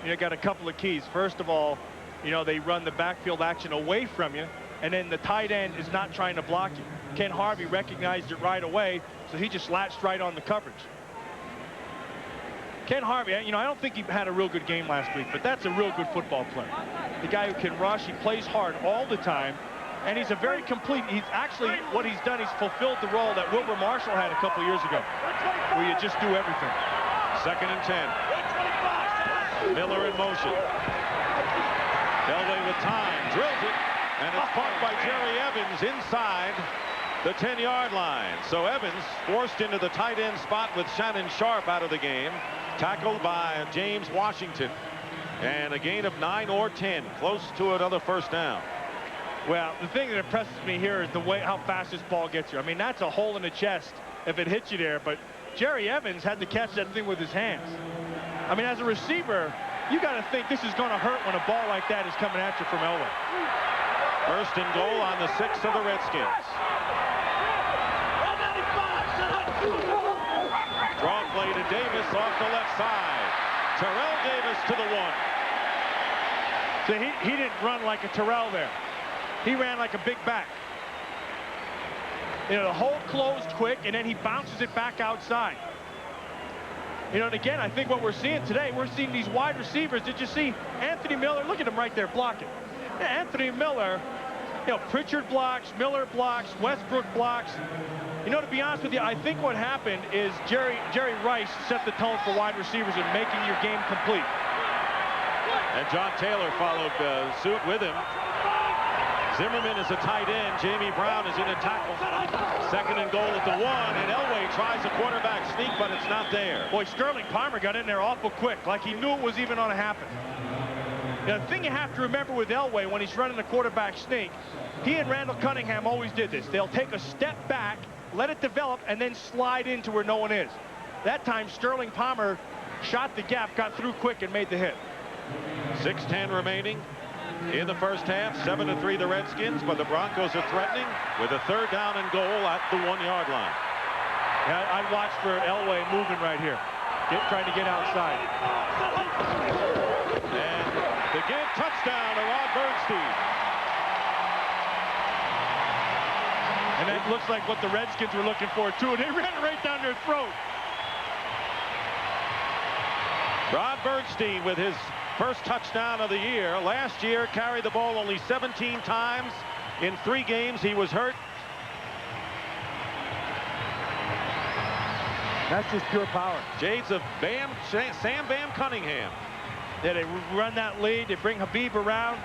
You know, got a couple of keys. First of all, you know, they run the backfield action away from you, and then the tight end is not trying to block you. Ken Harvey recognized it right away, so he just latched right on the coverage. Ken Harvey, you know, I don't think he had a real good game last week, but that's a real good football player. The guy who can rush, he plays hard all the time. And he's a very complete, he's actually, what he's done, he's fulfilled the role that Wilbur Marshall had a couple years ago, where you just do everything. 2nd and 10. Miller in motion. Elway with time, drills it, and it's caught by Jerry Evans inside the 10-yard line. So Evans forced into the tight end spot with Shannon Sharp out of the game, tackled by James Washington, and a gain of 9 or 10, close to another first down. Well, the thing that impresses me here is the way how fast this ball gets you. I mean, that's a hole in the chest if it hits you there, but Jerry Evans had to catch that thing with his hands. I mean, as a receiver, you got to think this is going to hurt when a ball like that is coming at you from Elway. First and goal on the 6 of the Redskins. Draw play to Davis off the left side. Terrell Davis to the 1. So he didn't run like a Terrell there. He ran like a big back. You know, the hole closed quick, and then he bounces it back outside. You know, and again, I think what we're seeing today, we're seeing these wide receivers. Did you see Anthony Miller? Look at him right there blocking. Yeah, Anthony Miller, you know, Pritchard blocks, Miller blocks, Westbrook blocks. You know, to be honest with you, I think what happened is Jerry Rice set the tone for wide receivers in making your game complete. And John Taylor followed suit with him. Zimmerman is a tight end. Jamie Brown is in a tackle. 2nd and goal at the 1, and Elway tries a quarterback sneak, but it's not there. Boy, Sterling Palmer got in there awful quick, like he knew it was even going to happen. Now, the thing you have to remember with Elway when he's running the quarterback sneak, he and Randall Cunningham always did this. They'll take a step back, let it develop, and then slide into where no one is. That time, Sterling Palmer shot the gap, got through quick, and made the hit. 6:10 remaining. in the first half. 7-3 the Redskins, but the Broncos are threatening with a 3rd down and goal at the 1-yard line. Yeah, I'd watch for Elway moving right here, trying to get outside. And the give, touchdown to Rod Bernstein. And that looks like what the Redskins were looking for too, and they ran it right down their throat. Rod Bernstein with his first touchdown of the year. Last year carried the ball only 17 times. In 3 games he was hurt. That's just pure power. Shades of Sam Bam Cunningham. Yeah, they run that lead, they bring Habib around,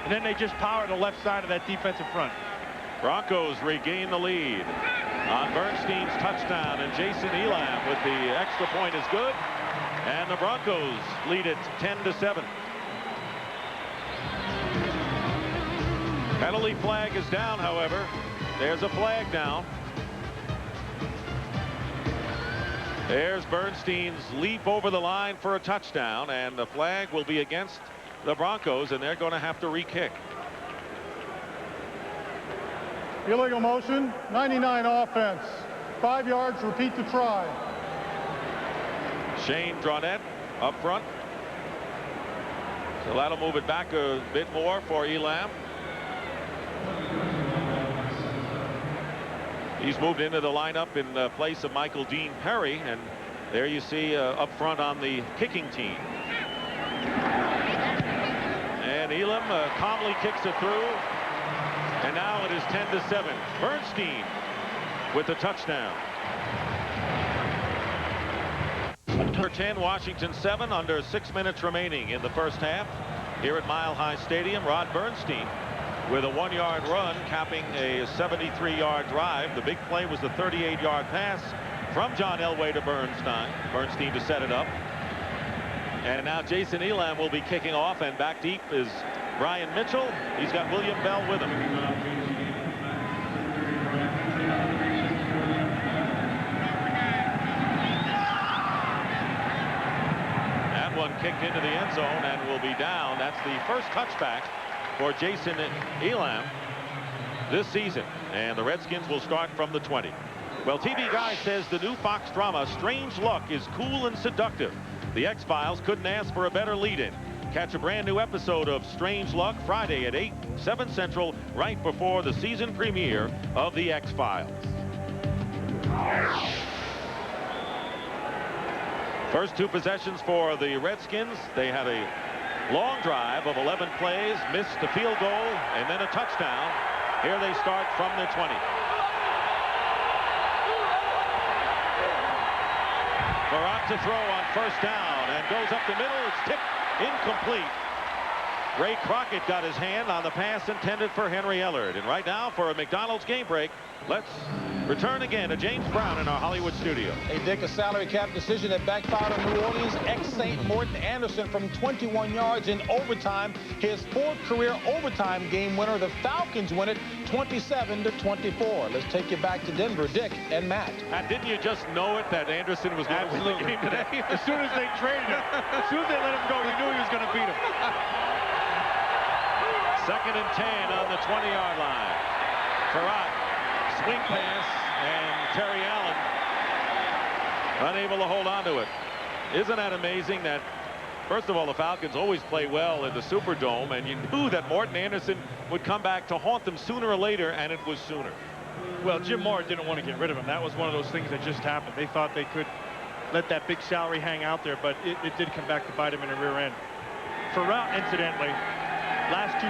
and then they just power the left side of that defensive front. Broncos regain the lead on Bernstein's touchdown, and Jason Elam with the extra point is good, and the Broncos lead it 10-7. Penalty flag is down, however. There's a flag down. There's Bernstein's leap over the line for a touchdown, and the flag will be against the Broncos, and they're going to have to re-kick. Illegal motion, 99 offense. 5 yards, repeat the try. Shane Dronette up front. So that'll move it back a bit more for Elam. He's moved into the lineup in place of Michael Dean Perry, and there you see up front on the kicking team. And Elam calmly kicks it through, and now it is 10-7. Bernstein with the touchdown. Number 10, Washington 7, under 6 minutes remaining in the first half. Here at Mile High Stadium, Rod Bernstein with a 1-yard run, capping a 73-yard drive. The big play was the 38-yard pass from John Elway to Bernstein to set it up. And now Jason Elam will be kicking off, and back deep is Brian Mitchell. He's got William Bell with him. That one kicked into the end zone and will be down. That's the first touchback for Jason Elam this season, and the Redskins will start from the 20. Well, TV Guy says the new Fox drama Strange Luck is cool and seductive. The X-Files couldn't ask for a better lead-in. Catch a brand new episode of Strange Luck Friday at 8, 7 Central, right before the season premiere of the X-Files. First 2 possessions for the Redskins. They had a long drive of 11 plays, missed a field goal, and then a touchdown. Here they start from their 20. Barat to throw on first down, and goes up the middle. It's tipped incomplete. Ray Crockett got his hand on the pass intended for Henry Ellard. And right now, for a McDonald's game break, let's return again to James Brown in our Hollywood studio. Hey, Dick, a salary cap decision that backfired on New Orleans. Ex-Saint Morton Anderson from 21 yards in overtime. His 4th career overtime game winner. The Falcons win it 27-24. Let's take you back to Denver, Dick and Matt. Matt, didn't you just know it that Anderson was going to win the game today? As soon as they traded him, as soon as they let him go, you knew he was going to beat him. 2nd and 10 on the 20-yard line. Farrat, swing pass, and Terry Allen unable to hold on to it. Isn't that amazing that, first of all, the Falcons always play well in the Superdome, and you knew that Morton Anderson would come back to haunt them sooner or later, and it was sooner. Well, Jim Moore didn't want to get rid of him. That was one of those things that just happened. They thought they could let that big salary hang out there, but it did come back to bite him in the rear end. Farrat, incidentally, last 2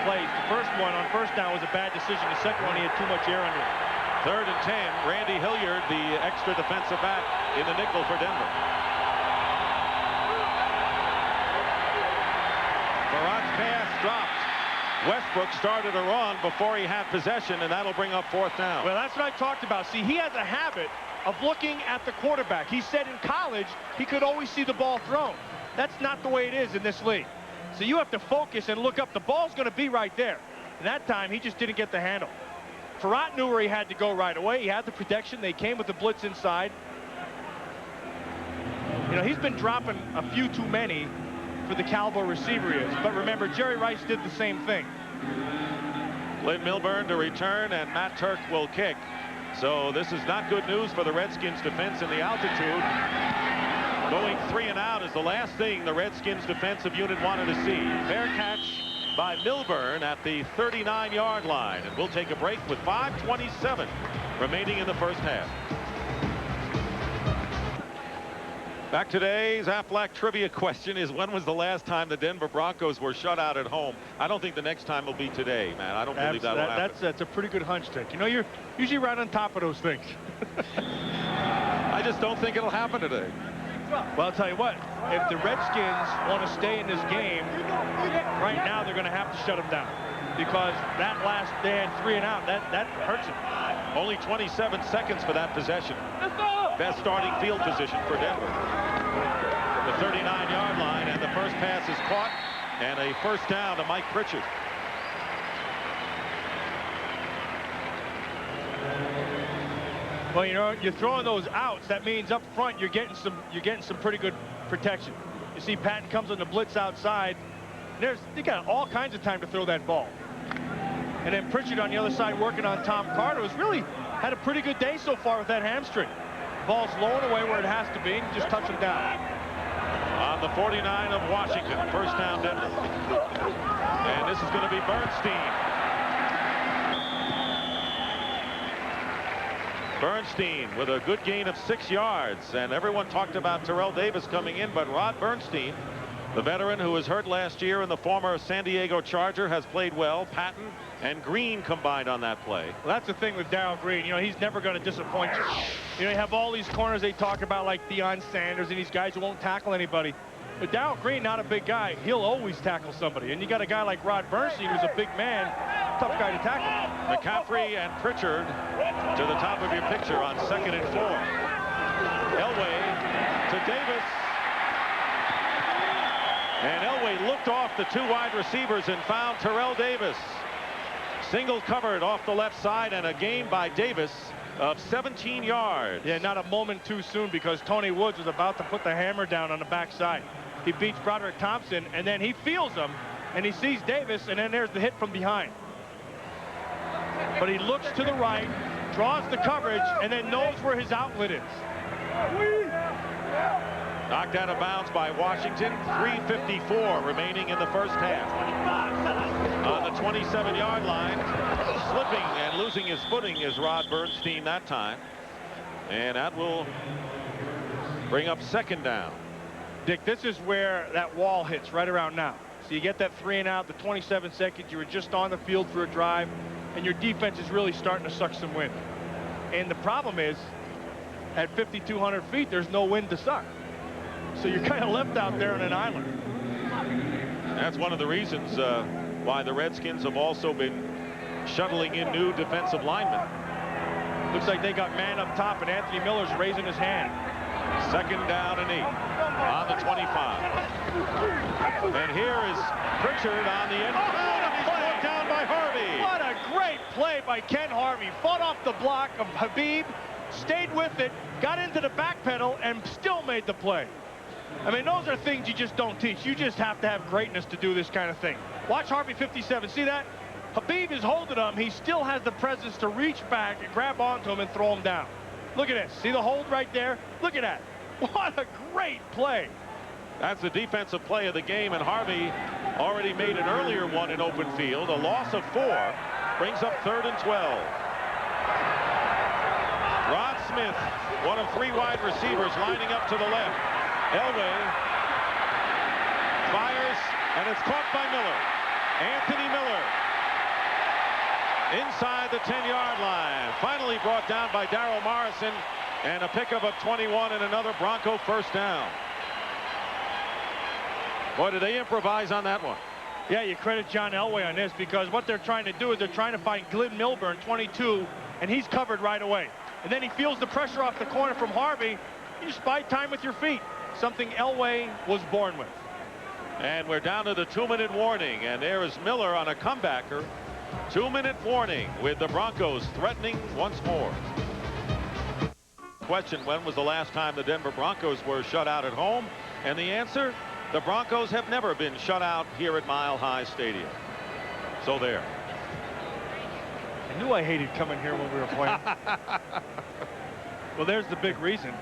plays. The first one on first down was a bad decision. The second one, he had too much air under it. 3rd and 10. Randy Hilliard, the extra defensive back in the nickel for Denver. Farrat's pass dropped. Westbrook started a run before he had possession, and that'll bring up 4th down. Well, that's what I talked about. See, he has a habit of looking at the quarterback. He said in college he could always see the ball thrown. That's not the way it is in this league. So you have to focus and look up. The ball's going to be right there. And that time, he just didn't get the handle. Farrat knew where he had to go right away. He had the protection. They came with the blitz inside. You know, he's been dropping a few too many for the caliber receiver he is. But remember, Jerry Rice did the same thing. Lynn Milburn to return, and Matt Turk will kick. So this is not good news for the Redskins defense in the altitude. Going 3 and out is the last thing the Redskins defensive unit wanted to see. Fair catch by Milburn at the 39-yard line. And we'll take a break with 5:27 remaining in the first half. Back today's Aflac trivia question is, when was the last time the Denver Broncos were shut out at home? I don't think the next time will be today, man. I don't believe that'll happen. That's a pretty good hunch, Dick. You know, you're usually right on top of those things. I just don't think it'll happen today. Well, I'll tell you what, if the Redskins want to stay in this game, right now they're going to have to shut them down. Because that last day and 3 and out, that hurts them. Only 27 seconds for that possession. Best starting field position for Denver. The 39-yard line, and the first pass is caught, and a first down to Mike Pritchard. Well, you know, you're throwing those outs. That means up front you're getting some pretty good protection. You see Patton comes on the blitz outside. You got all kinds of time to throw that ball. And then Pritchard on the other side working on Tom Carter has really had a pretty good day so far with that hamstring. Ball's low and away where it has to be, and just touch him down. On the 49 of Washington, first down Denver. And this is going to be Bernstein. Bernstein with a good gain of 6 yards, and everyone talked about Terrell Davis coming in, but Rod Bernstein, the veteran who was hurt last year and the former San Diego Charger, has played well. Patton and Green combined on that play. Well, that's the thing with Darryl Green. You know, he's never going to disappoint you. You know, you have all these corners they talk about, like Deion Sanders and these guys who won't tackle anybody. But Darryl Green, not a big guy. He'll always tackle somebody. And you got a guy like Rod Bernstein, who's a big man, tough guy to tackle. McCaffrey and Pritchard to the top of your picture on 2nd and 4. Elway to Davis. And Elway looked off the 2 wide receivers and found Terrell Davis. Single covered off the left side, and a gain by Davis of 17 yards. Yeah, not a moment too soon, because Tony Woods was about to put the hammer down on the backside. He beats Broderick Thompson, and then he feels him, and he sees Davis, and then there's the hit from behind. But he looks to the right, draws the coverage, and then knows where his outlet is. Knocked out of bounds by Washington. 3:54 remaining in the first half. On the 27-yard line, slipping and losing his footing is Rod Bernstein that time. And that will bring up 2nd down. Dick, this is where that wall hits right around now. So you get that 3 and out, the 27 seconds, you were just on the field for a drive, and your defense is really starting to suck some wind. And the problem is, at 5,200 feet, there's no wind to suck. So you're kind of left out there on an island. That's one of the reasons why the Redskins have also been shuttling in new defensive linemen. Looks like they got man up top, and Anthony Miller's raising his hand. 2nd down and 8 on the 25. And here is Pritchard on the end. And he's brought down by Harvey. What a great play by Ken Harvey. Fought off the block of Habib, stayed with it, got into the back pedal, and still made the play. I mean, those are things you just don't teach. You just have to have greatness to do this kind of thing. Watch Harvey 57. See that? Habib is holding him. He still has the presence to reach back and grab onto him and throw him down. Look at this. See the hold right there? Look at that. What a great play. That's the defensive play of the game, and Harvey already made an earlier one in open field. A loss of 4 brings up 3rd and 12. Rod Smith, one of 3 wide receivers lining up to the left. Elway fires, and it's caught by Miller. Anthony Miller inside the 10-yard line. Finally brought down by Darryl Morrison, and a pickup of 21 and another Bronco first down. Boy, did they improvise on that one. Yeah, you credit John Elway on this, because what they're trying to do is they're trying to find Glenn Milburn, 22, and he's covered right away. And then he feels the pressure off the corner from Harvey. You just buy time with your feet, something Elway was born with. And we're down to the 2-minute warning, and there is Miller on a comebacker. 2-minute warning with the Broncos threatening once more. Question: when was the last time the Denver Broncos were shut out at home? And the answer: The Broncos have never been shut out here at Mile High Stadium. So there. I knew I hated coming here when we were playing. Well, there's the big reason.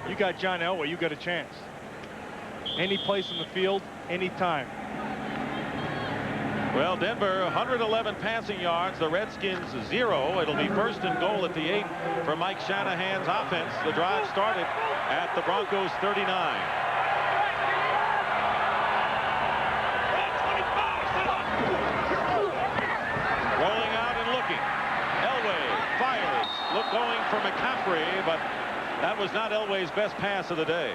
You got John Elway, you got a chance. Any place on the field, anytime. Well, Denver 111 passing yards, the Redskins 0. It'll be first and goal at the 8 for Mike Shanahan's offense. The drive started at the Broncos 39. Rolling out and looking. Elway fires. Look going for McCaffrey, but that was not Elway's best pass of the day.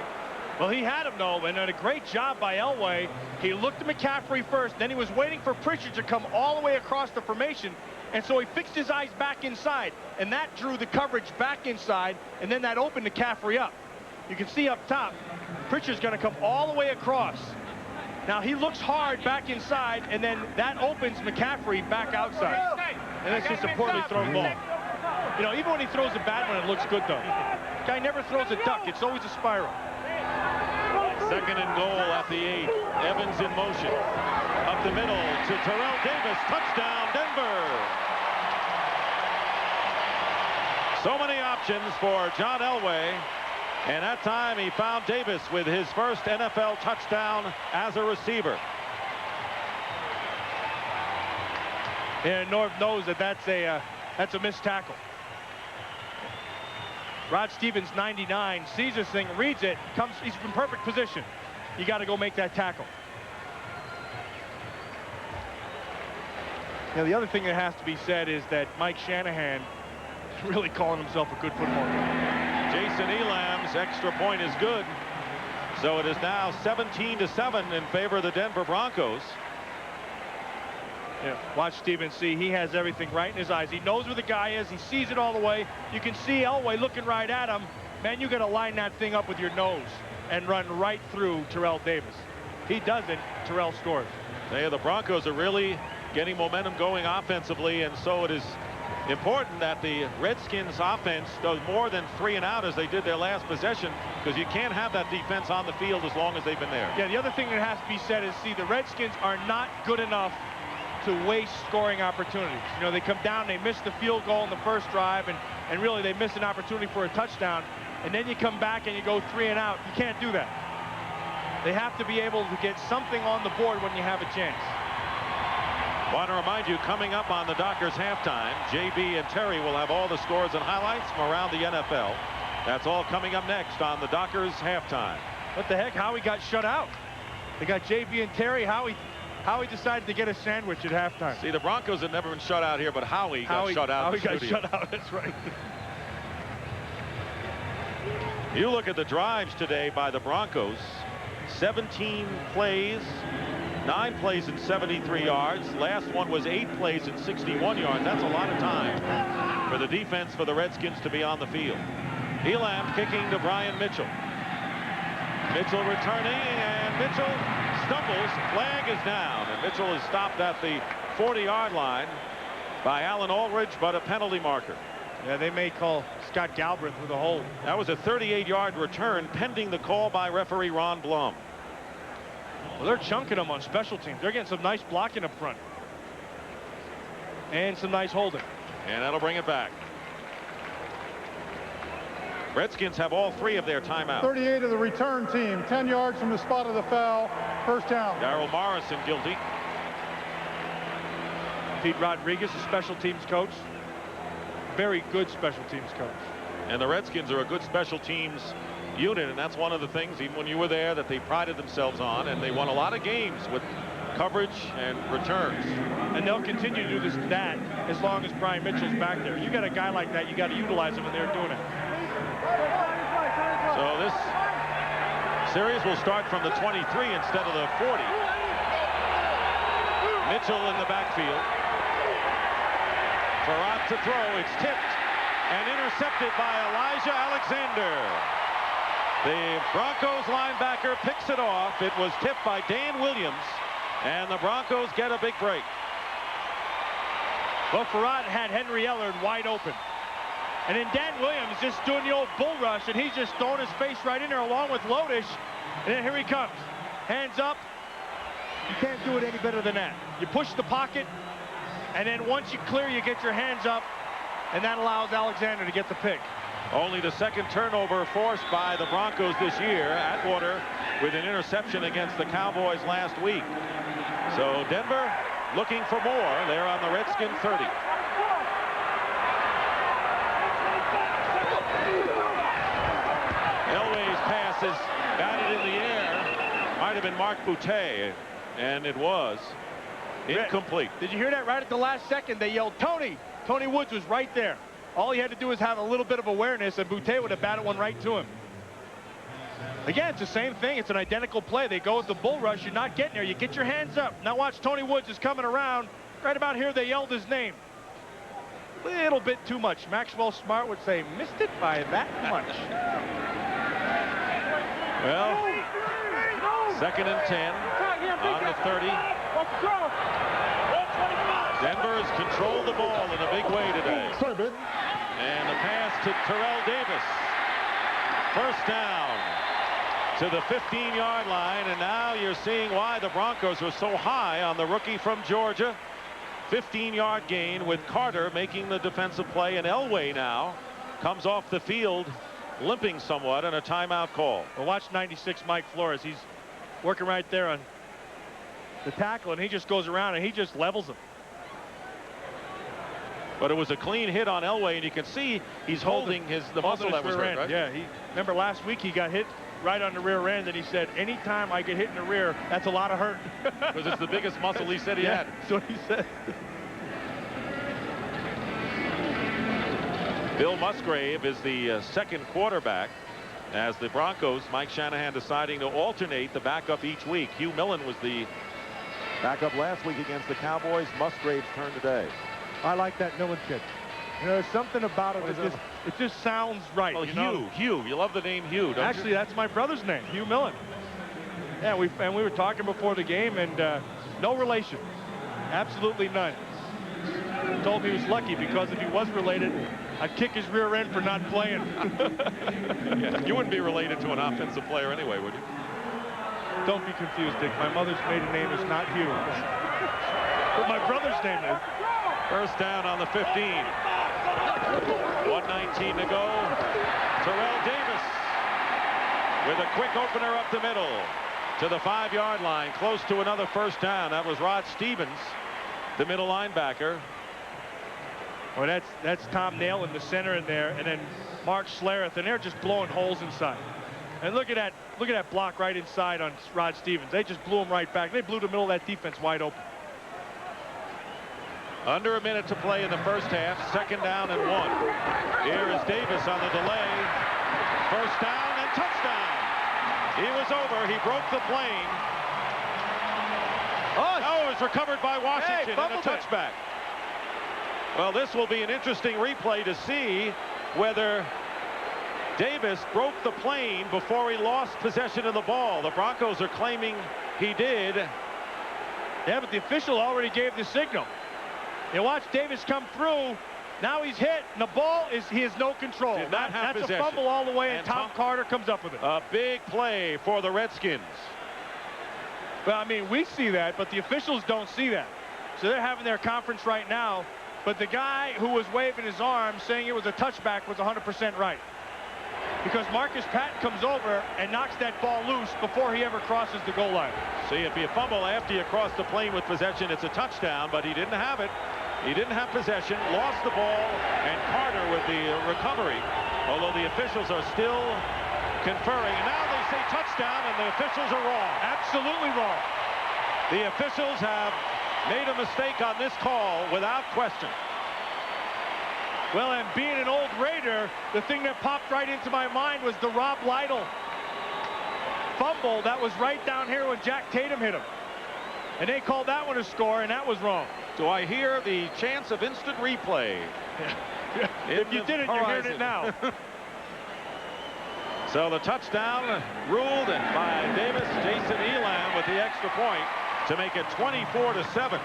Well, he had him, though, and did a great job by Elway. He looked at McCaffrey first, then he was waiting for Pritchard to come all the way across the formation, and so he fixed his eyes back inside, and that drew the coverage back inside, and then that opened McCaffrey up. You can see up top, Pritchard's going to come all the way across. Now, he looks hard back inside, and then that opens McCaffrey back outside. And that's just a poorly thrown ball. You know, even when he throws a bad one, it looks good, though. Guy never throws a duck. It's always a spiral. Second and goal at the 8. Evans in motion. Up the middle to Terrell Davis. Touchdown, Denver. So many options for John Elway. And that time he found Davis with his first NFL touchdown as a receiver. And Norv knows that that's a missed tackle. Rod Stevens, 99, sees this thing, reads it, he's in perfect position. You got to go make that tackle. Now, the other thing that has to be said is that Mike Shanahan is really calling himself a good football coach. Jason Elam's extra point is good. So it is now 17-7 in favor of the Denver Broncos. Yeah, watch Stevens see. He has everything right in his eyes. He knows where the guy is. He sees it all the way. You can see Elway looking right at him. Man, you got to line that thing up with your nose and run right through Terrell Davis. He doesn't. Terrell scores. Yeah, the Broncos are really getting momentum going offensively, and so it is important that the Redskins offense does more than 3 and out as they did their last possession, because you can't have that defense on the field as long as they've been there. Yeah, the other thing that has to be said is, see, the Redskins are not good enough to waste scoring opportunities. You know, they come down, they miss the field goal in the first drive, and really they miss an opportunity for a touchdown, and then you come back and you go 3 and out. You can't do that. They have to be able to get something on the board when you have a chance. Want to remind you, coming up on the Dockers halftime, JB and Terry will have all the scores and highlights from around the NFL. That's all coming up next on the Dockers halftime. What the heck? Howie got shut out. They got JB and Terry. Howie decided to get a sandwich at halftime. See, the Broncos have never been shut out here, but Howie got shut out. Howie got shut out, that's right. You look at the drives today by the Broncos. 17 plays, 9 plays in 73 yards. Last one was 8 plays in 61 yards. That's a lot of time for the defense for the Redskins to be on the field. Elam kicking to Brian Mitchell. Mitchell returning, and Mitchell stumbles. Flag is down, and Mitchell is stopped at the 40-yard line by Alan Aldridge, but a penalty marker. Yeah, they may call Scott Galbraith with a hold. That was a 38-yard return pending the call by referee Ron Blum. Well, they're chunking them on special teams. They're getting some nice blocking up front. And some nice holding. And that'll bring it back. Redskins have all 3 of their timeouts. 38 of the return team, 10 yards from the spot of the foul, first down. Darryl Morrison guilty. Pete Rodriguez, a special teams coach. Very good special teams coach. And the Redskins are a good special teams unit, and that's one of the things, even when you were there, that they prided themselves on, and they won a lot of games with coverage and returns. And they'll continue to do that as long as Brian Mitchell's back there. You got a guy like that, you got to utilize him, and they're doing it. So this series will start from the 23 instead of the 40. Mitchell in the backfield. Farad to throw. It's tipped and intercepted by Elijah Alexander. The Broncos linebacker picks it off. It was tipped by Dan Williams, and the Broncos get a big break. Well, Farad had Henry Ellard wide open. And then Dan Williams just doing the old bull rush, and he's just throwing his face right in there along with Lodish. And then here he comes. hands up. You can't do it any better than that. You push the pocket, and then once you clear, you get your hands up, and that allows Alexander to get the pick. Only the second turnover forced by the Broncos this year. Atwater with an interception against the Cowboys last week. So Denver looking for more. They're on the Redskin 30. Elway's pass has got it in the air. Might have been Mark Boutte, and it was incomplete. Did you hear that? Right at the last second, they yelled, Tony! Tony Woods was right there. All he had to do was have a little bit of awareness, and Boutte would have batted one right to him. Again, it's the same thing. It's an identical play. They go with the bull rush. You're not getting there. You get your hands up. Now watch, Tony Woods is coming around. Right about here, they yelled his name. Little bit too much. Maxwell Smart would say, missed it by that much. Well, 2nd and 10 on the 30. Denver has controlled the ball in a big way today. And the pass to Terrell Davis. First down to the 15-yard line, and now you're seeing why the Broncos were so high on the rookie from Georgia. 15-yard gain with Carter making the defensive play, and Elway now comes off the field limping somewhat, and a timeout call. Well, watch 96 Mike Flores. He's working right there on the tackle, and he just goes around and he just levels him. But it was a clean hit on Elway, and you can see he's holding the muscle that was hurt, right? Yeah, remember last week he got hit right on the rear end, and he said, anytime I get hit in the rear, that's a lot of hurt. Because it's the biggest muscle he said he had. That's what he said. Bill Musgrave is the second quarterback, as the Broncos, Mike Shanahan deciding to alternate the backup each week. Hugh Millen was the backup last week against the Cowboys. Musgrave's turn today. I like that Millen kid. You know, there's something about it that it just sounds right. Well, you know? Hugh. You love the name Hugh, don't Actually, you? that's my brother's name, Hugh Millen. Yeah, we were talking before the game, and no relation. Absolutely none. He told me he was lucky because if he was related, I'd kick his rear end for not playing. Yeah, you wouldn't be related to an offensive player anyway, would you? Don't be confused, Dick. My mother's maiden name is not Hugh. But my brother's name is. First down on the 15. 1:19 to go. Terrell Davis with a quick opener up the middle to the 5-yard line, close to another first down. That was Rod Stevens, the middle linebacker. Well, that's Tom Nail in the center in there, and then Mark Schlereth, and they're just blowing holes inside. And look at that block right inside on Rod Stevens. They just blew him right back. They blew the middle of that defense wide open. Under a minute to play in the first half. 2nd down and 1. Here is Davis on the delay. First down and touchdown. He was over. He broke the plane. Oh, it was recovered by Washington and a touchback. Well, this will be an interesting replay to see whether Davis broke the plane before he lost possession of the ball. The Broncos are claiming he did. Yeah, but the official already gave the signal. You watch Davis come through. Now he's hit, and the ball he has no control. Did not have That's possession. A fumble all the way, and Tom Carter comes up with it. A big play for the Redskins. Well, I mean, we see that, but the officials don't see that. So they're having their conference right now, but the guy who was waving his arm saying it was a touchback was 100% right. Because Marcus Patton comes over and knocks that ball loose before he ever crosses the goal line. See, if you fumble after you cross the plane with possession, it's a touchdown, but he didn't have it. He didn't have possession, lost the ball, and Carter with the recovery, although the officials are still conferring. And now they say touchdown, and the officials are wrong. Absolutely wrong. The officials have made a mistake on this call without question. Well, and being an old Raider, the thing that popped right into my mind was the Rob Lytle fumble that was right down here when Jack Tatum hit him. And they called that one a score, and that was wrong. Do I hear the chance of instant replay? If you didn't, you're hearing it now. So the touchdown ruled by Davis. Jason Elam with the extra point to make it 24-7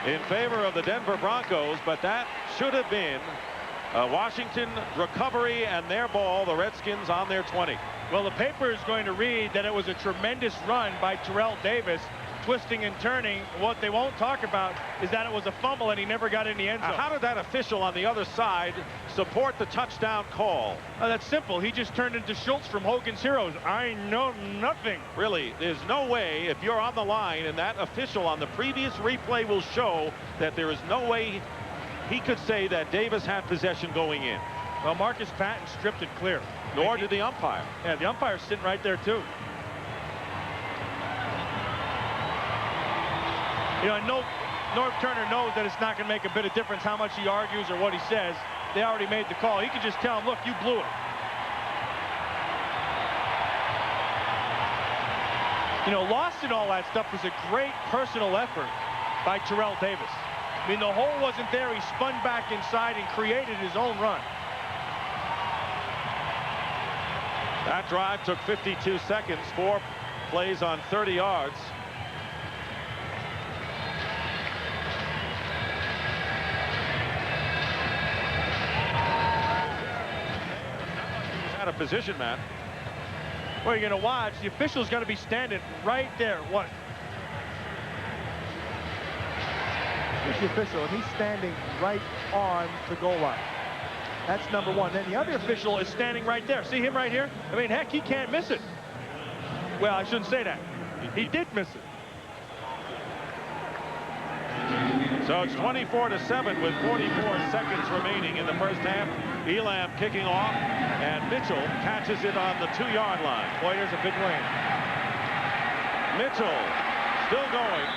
in favor of the Denver Broncos, but that should have been a Washington recovery and their ball, the Redskins on their 20. Well, the paper is going to read that it was a tremendous run by Terrell Davis, twisting and turning. What they won't talk about is that it was a fumble and he never got in the end zone. How did that official on the other side support the touchdown call? That's simple. He just turned into Schultz from Hogan's Heroes. I know nothing. Really, there's no way, if you're on the line and that official on the previous replay will show that there is no way he could say that Davis had possession going in. Well, Marcus Patton stripped it clear. Nor did the umpire. Yeah, the umpire's sitting right there too. You know, I know Norv Turner knows that it's not going to make a bit of difference how much he argues or what he says. They already made the call. He could just tell him, look, you blew it. You know, lost in all that stuff was a great personal effort by Terrell Davis. I mean, the hole wasn't there. He spun back inside and created his own run. That drive took 52 seconds, 4 plays on 30 yards. Out of position, Matt. Well, you're going to watch. The official's got to be standing right there. What? Here's the official, and he's standing right on the goal line. That's number one. Then the other Official is standing right there. See him right here? I mean, heck, he can't miss it. Well, I shouldn't say that. He did miss it. So it's 24-7 with 44 seconds remaining in the first half. Elam kicking off, and Mitchell catches it on the 2-yard line. Boy, there's a big lane. Mitchell still going,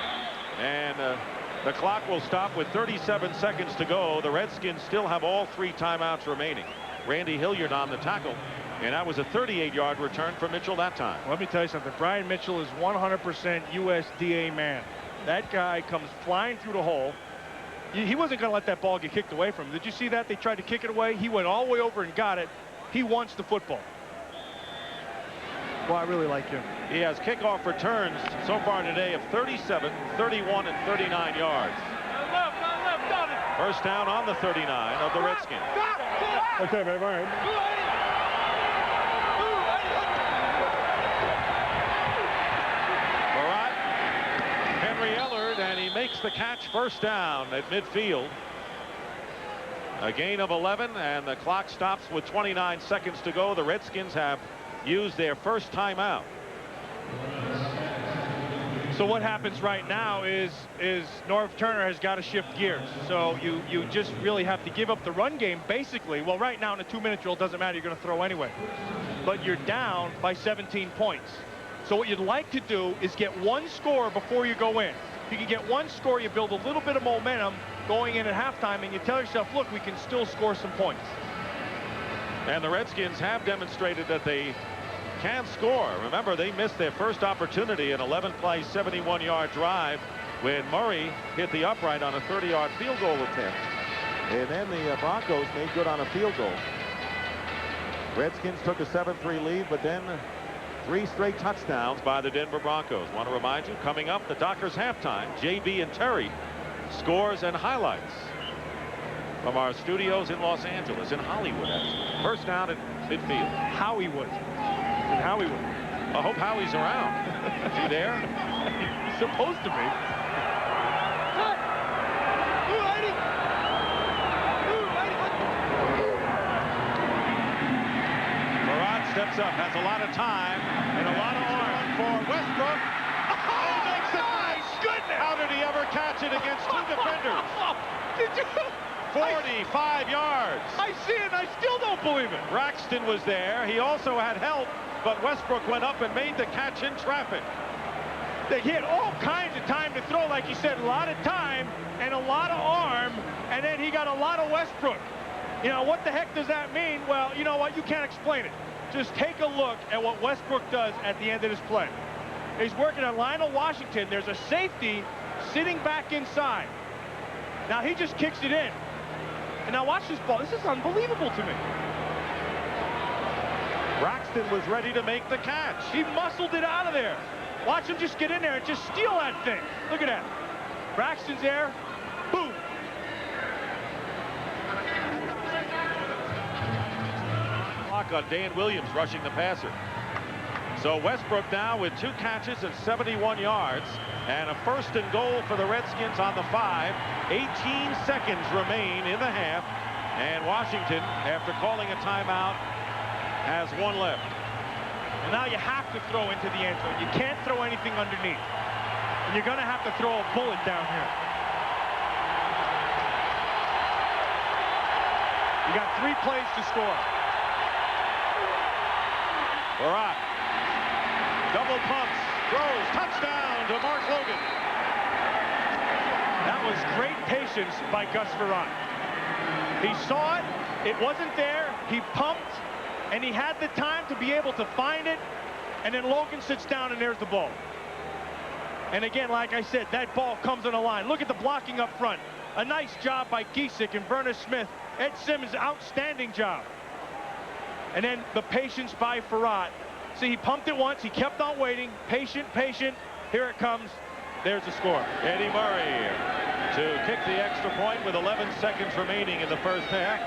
and the clock will stop with 37 seconds to go. The Redskins still have all 3 timeouts remaining. Randy Hilliard on the tackle, and that was a 38-yard return for Mitchell that time. Let me tell you something. Brian Mitchell is 100% USDA man. That guy comes flying through the hole. He wasn't going to let that ball get kicked away from him. Did you see that? They tried to kick it away. He went all the way over and got it. He wants the football. Well, I really like him. He has kickoff returns so far today of 37, 31, and 39 yards. First down on the 39 of the Redskins. Okay, babe, all right. And he makes the catch, first down at midfield. A gain of 11, and the clock stops with 29 seconds to go. The Redskins have used their first timeout. So what happens right now is Norv Turner has got to shift gears. So you just really have to give up the run game, basically. Well, right now in a 2-minute drill, it doesn't matter. You're going to throw anyway. But you're down by 17 points. So what you'd like to do is get 1 score before you go in. If you can get 1 score, you build a little bit of momentum going in at halftime, and you tell yourself, look, we can still score some points. And the Redskins have demonstrated that they can score. Remember, they missed their first opportunity, an 11-play, 71-yard drive when Murray hit the upright on a 30-yard field goal attempt. And then the Broncos made good on a field goal. Redskins took a 7-3 lead, but then 3 straight touchdowns by the Denver Broncos. Want to remind you, coming up, the Dockers halftime, JB and Terry, scores and highlights from our studios in Los Angeles, in Hollywood, actually. First down at midfield. Hollywood. In Hollywood. I hope Howie's around. Is he there? He's supposed to be. Steps up, has a lot of time and a lot of arm for Westbrook. Oh, he makes it nice. Goodness! How did he ever catch it against 2 defenders? Did you? 45 yards. I see it, and I still don't believe it. Braxton was there. He also had help, but Westbrook went up and made the catch in traffic. He had all kinds of time to throw, like you said, a lot of time and a lot of arm, and then he got a lot of Westbrook. You know, what the heck does that mean? Well, you know what? You can't explain it. Just take a look at what Westbrook does at the end of this play. He's working on Lionel Washington. There's a safety sitting back inside. Now he just kicks it in. And now watch this ball. This is unbelievable to me. Braxton was ready to make the catch. He muscled it out of there. Watch him just get in there and just steal that thing. Look at that. Braxton's there. Boom. On Dan Williams rushing the passer. So Westbrook now with 2 catches and 71 yards. And a 1st and goal for the Redskins on the 5. 18 seconds remain in the half. And Washington, after calling a timeout, has 1 left. And now you have to throw into the end zone. You can't throw anything underneath. And you're going to have to throw a bullet down here. You got 3 plays to score. Barat. Double pumps. Throws. Touchdown to Mark Logan. That was great patience by Gus Frerotte. He saw it. It wasn't there. He pumped. And he had the time to be able to find it. And then Logan sits down and there's the ball. And again, like I said, that ball comes on the line. Look at the blocking up front. A nice job by Giesick and Vernon Smith. Ed Simmons, outstanding job. And then the patience by Frerotte. See, he pumped it once. He kept on waiting. Patient, patient. Here it comes. There's the score. Eddie Murray to kick the extra point with 11 seconds remaining in the first half.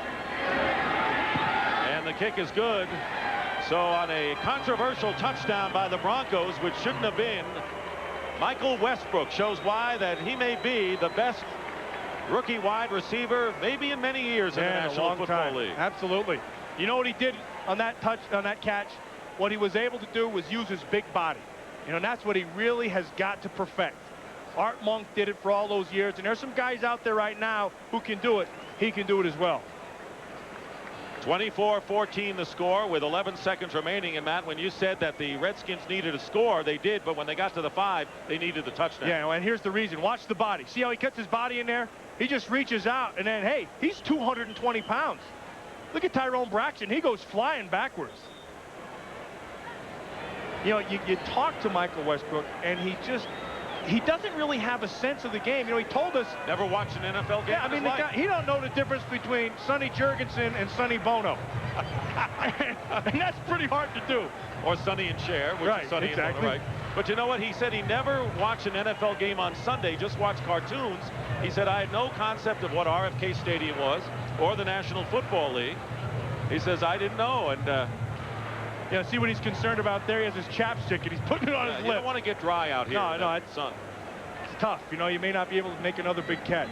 And the kick is good. So on a controversial touchdown by the Broncos, which shouldn't have been, Michael Westbrook shows why that he may be the best rookie wide receiver maybe in many years in the National Football League. Absolutely. You know what he did on that catch? What he was able to do was use his big body. You know, and that's what he really has got to perfect. Art Monk did it for all those years, and there's some guys out there right now who can do it. He can do it as well. 24-14 the score with 11 seconds remaining. And Matt, when you said that the Redskins needed a score, they did, but when they got to the 5, they needed the touchdown. Yeah, and here's the reason. Watch the body. See how he cuts his body in there? He just reaches out, and then, hey, he's 220 pounds. Look at Tyrone Braxton. He goes flying backwards. You know, you talk to Michael Westbrook, and he doesn't really have a sense of the game. You know, he told us. Never watched an NFL game. Yeah, I mean, the guy, he don't know the difference between Sonny Jurgensen and Sonny Bono. And that's pretty hard to do. Or Sonny and Cher, which is Sonny and Bono, right? But you know what? He said he never watched an NFL game on Sunday, just watched cartoons. He said, I had no concept of what RFK Stadium was or the National Football League. He says, I didn't know. And yeah, see what he's concerned about there? He has his chapstick and he's putting it on his lip. You don't want to get dry out here. No, it's tough. You know, you may not be able to make another big catch.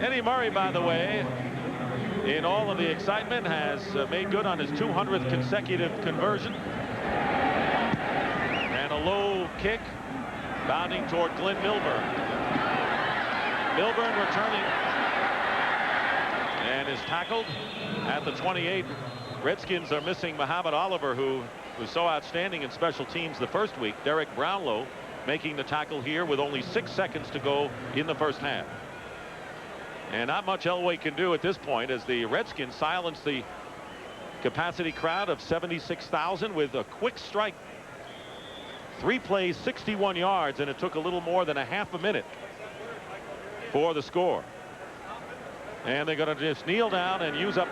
Eddie Murray, by the way, in all of the excitement, has made good on his 200th consecutive conversion. And a low kick bounding toward Glenn Milburn. Milburn returning and is tackled at the 28. Redskins are missing Muhammad Oliver, who was so outstanding in special teams the first week. Derek Brownlow making the tackle here with only 6 seconds to go in the first half. And not much Elway can do at this point as the Redskins silence the capacity crowd of 76,000 with a quick strike. 3 plays, 61 yards, and it took a little more than a half a minute for the score. And they're going to just kneel down and use up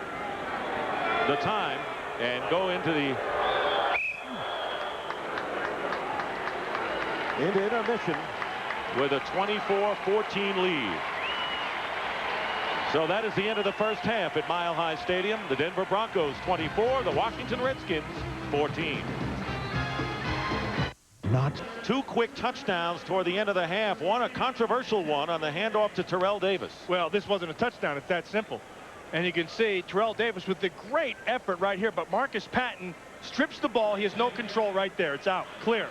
the time and go into the intermission with a 24-14 lead. So that is the end of the first half at Mile High Stadium. The Denver Broncos 24, the Washington Redskins 14. Not 2 quick touchdowns toward the end of the half. One a controversial one on the handoff to Terrell Davis. Well, this wasn't a touchdown. It's that simple. And you can see Terrell Davis with the great effort right here, but Marcus Patton strips the ball. He has no control right there. It's out, clear.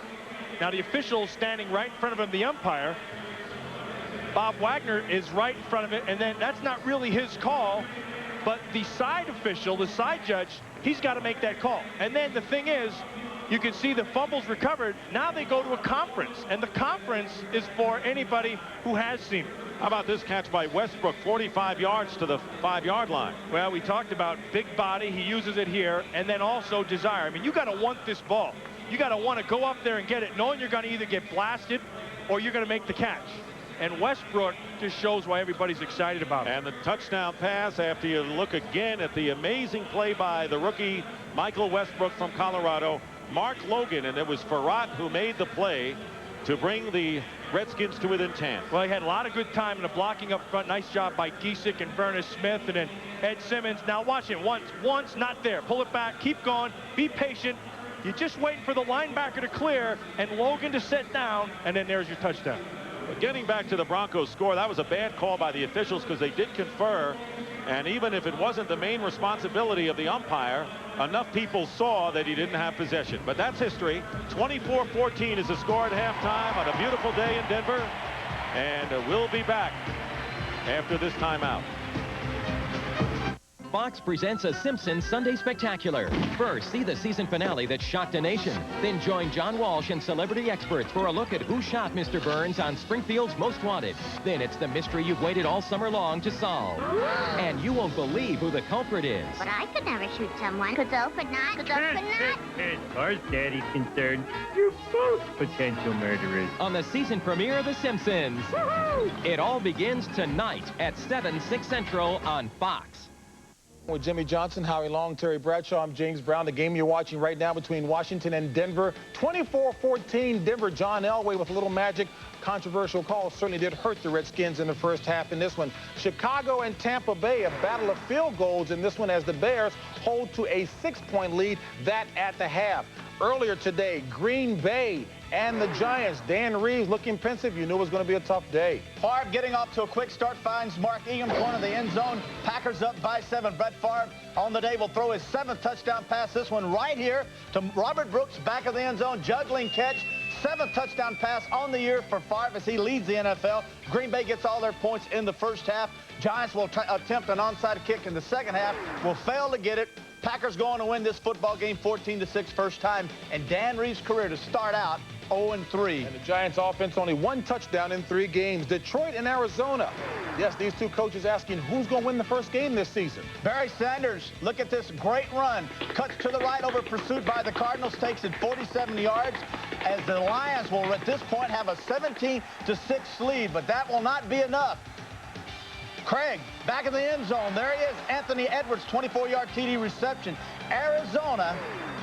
Now the official standing right in front of him, the umpire, Bob Wagner, is right in front of it, and then that's not really his call, but the side official, the side judge, he's got to make that call. And then the thing is, you can see the fumbles recovered. Now they go to a conference, and the conference is for anybody who has seen it. How about this catch by Westbrook, 45 yards to the 5-yard line? Well, we talked about big body. He uses it here, and then also desire. I mean, you got to want this ball. You got to want to go up there and get it, knowing you're going to either get blasted or you're going to make the catch. And Westbrook just shows why everybody's excited about it. And the touchdown pass, after you look again at the amazing play by the rookie Michael Westbrook from Colorado, Mark Logan, and it was Frerotte who made the play to bring the Redskins to within 10. Well, he had a lot of good time in the blocking up front. Nice job by Giesick and Vernon Smith, and then Ed Simmons. Now watch it. Once, not there. Pull it back. Keep going. Be patient. You're just waiting for the linebacker to clear and Logan to sit down, and then there's your touchdown. But getting back to the Broncos score, that was a bad call by the officials because they did confer. And even if it wasn't the main responsibility of the umpire, enough people saw that he didn't have possession. But that's history. 24-14 is the score at halftime on a beautiful day in Denver. And we'll be back after this timeout. Fox presents a Simpsons Sunday Spectacular. First, see the season finale that shocked a nation. Then join John Walsh and celebrity experts for a look at who shot Mr. Burns on Springfield's Most Wanted. Then it's the mystery you've waited all summer long to solve. And you won't believe who the culprit is. But I could never shoot someone. Godot could not. Godot could not. As far as Daddy's concerned, you're both potential murderers. On the season premiere of The Simpsons. It all begins tonight at 7, 6 Central on Fox. With Jimmy Johnson, Howie Long, Terry Bradshaw, I'm James Brown. The game you're watching right now between Washington and Denver. 24-14, Denver. John Elway with a little magic. Controversial call certainly did hurt the Redskins in the first half in this one. Chicago and Tampa Bay, a battle of field goals in this one as the Bears hold to a 6-point lead, that at the half. Earlier today, Green Bay and the Giants. Dan Reeves looking pensive. You knew it was going to be a tough day. Favre getting off to a quick start, finds Mark Ingram corner of the end zone. Packers up by 7. Brett Favre on the day will throw his 7th touchdown pass. This one right here to Robert Brooks, back of the end zone, juggling catch. 7th touchdown pass on the year for Favre as he leads the NFL. Green Bay gets all their points in the first half. Giants will attempt an onside kick in the second half, will fail to get it. Packers going to win this football game 14-6 first time in Dan Reeves' career to start out 0-3. And the Giants offense only 1 touchdown in 3 games. Detroit and Arizona. Yes, these two coaches asking who's going to win the first game this season. Barry Sanders, look at this great run. Cuts to the right over pursuit by the Cardinals, takes it 47 yards as the Lions will at this point have a 17-6 lead, but that will not be enough. Craig back in the end zone. There he is. Anthony Edwards, 24-yard TD reception. Arizona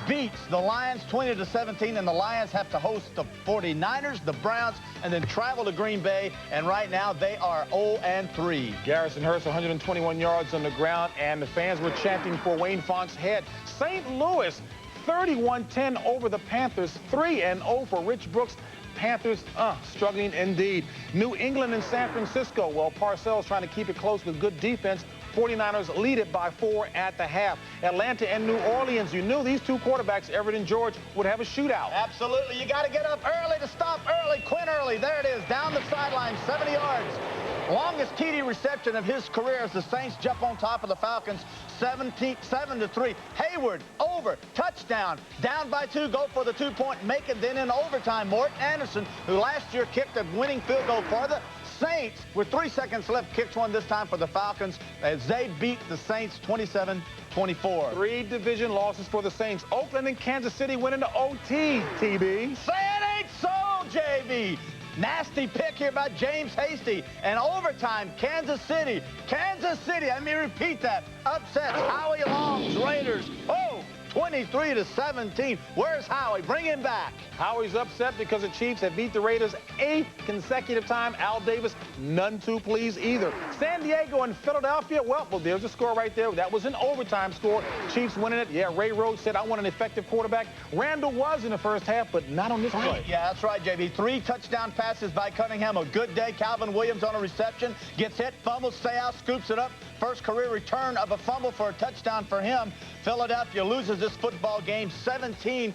beats the Lions 20-17, and the Lions have to host the 49ers, the Browns, and then travel to Green Bay, and right now they are 0-3. Garrison Hurst, 121 yards on the ground, and the fans were chanting for Wayne Font's head. St. Louis, 31-10 over the Panthers, 3-0 for Rich Brooks. Panthers struggling indeed. New England and San Francisco. Well, Parcells trying to keep it close with good defense. 49ers lead it by 4 at the half. Atlanta and New Orleans. You knew these two quarterbacks, Everett and George, would have a shootout. Absolutely. You got to get up early to stop early. Quinn Early, there it is, down the sideline, 70 yards. Longest TD reception of his career as the Saints jump on top of the Falcons, 7-3. Hayward over, touchdown, down by 2, go for the 2-point, make it then in overtime. Morton Anderson, who last year kicked a winning field goal for the Saints, with 3 seconds left, kicks one this time for the Falcons as they beat the Saints 27-24. 3 division losses for the Saints. Oakland and Kansas City went into OT, TB. Say it ain't so, JB. Nasty pick here by James Hasty. And overtime, Kansas City, let me repeat that, upsets Howie Long's Raiders. 23-17. Where's Howie? Bring him back. Howie's upset because the Chiefs have beat the Raiders 8th consecutive time. Al Davis, none too pleased either. San Diego and Philadelphia, well, there's a score right there. That was an overtime score. Chiefs winning it. Yeah, Ray Rhodes said, I want an effective quarterback. Randall was in the first half, but not on this play. Yeah, that's right, JB. 3 touchdown passes by Cunningham. A good day. Calvin Williams on a reception. Gets hit, fumbles, stay out, scoops it up. First career return of a fumble for a touchdown for him. Philadelphia loses this football game 17-14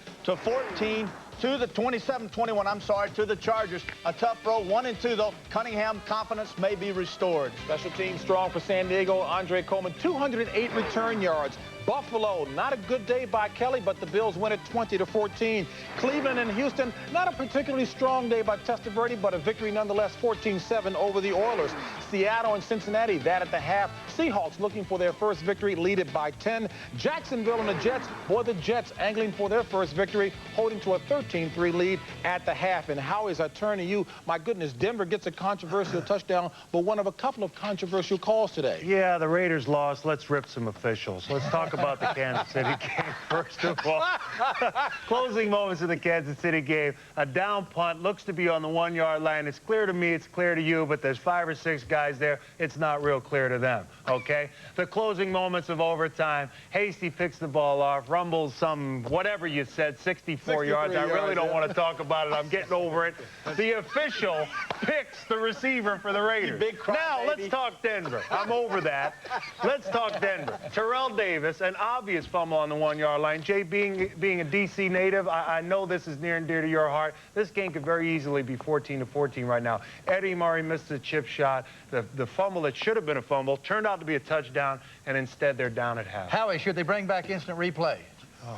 to the 27-21, I'm sorry, to the Chargers. A tough row, 1-2 though. Cunningham confidence may be restored. Special team strong for San Diego. Andre Coleman, 208 return yards. Buffalo, not a good day by Kelly, but the Bills win it 20-14. Cleveland and Houston, not a particularly strong day by Testaverde, but a victory nonetheless, 14-7 over the Oilers. Seattle and Cincinnati, that at the half. Seahawks looking for their first victory, lead it by 10. Jacksonville and the Jets, boy, the Jets angling for their first victory, holding to a 13-3 lead at the half. And how is I turn to you? My goodness, Denver gets a controversial touchdown, but one of a couple of controversial calls today. Yeah, the Raiders lost. Let's rip some officials. Let's talk talk about the Kansas City game, first of all. Closing moments of the Kansas City game. A down punt, looks to be on the 1-yard line. It's clear to me, it's clear to you, but there's 5 or 6 guys there. It's not real clear to them, okay? The closing moments of overtime. Hasty picks the ball off, rumbles some, whatever you said, 64 yards. I really don't want to talk about it. I'm getting over it. The official picks the receiver for the Raiders. Now, let's talk Denver. I'm over that. Let's talk Denver. Terrell Davis, an obvious fumble on the 1-yard line. Jay, being a D.C. native, I know this is near and dear to your heart. This game could very easily be 14-14 right now. Eddie Murray missed a chip shot. The fumble that should have been a fumble turned out to be a touchdown, and instead they're down at half. Howie, should they bring back instant replay?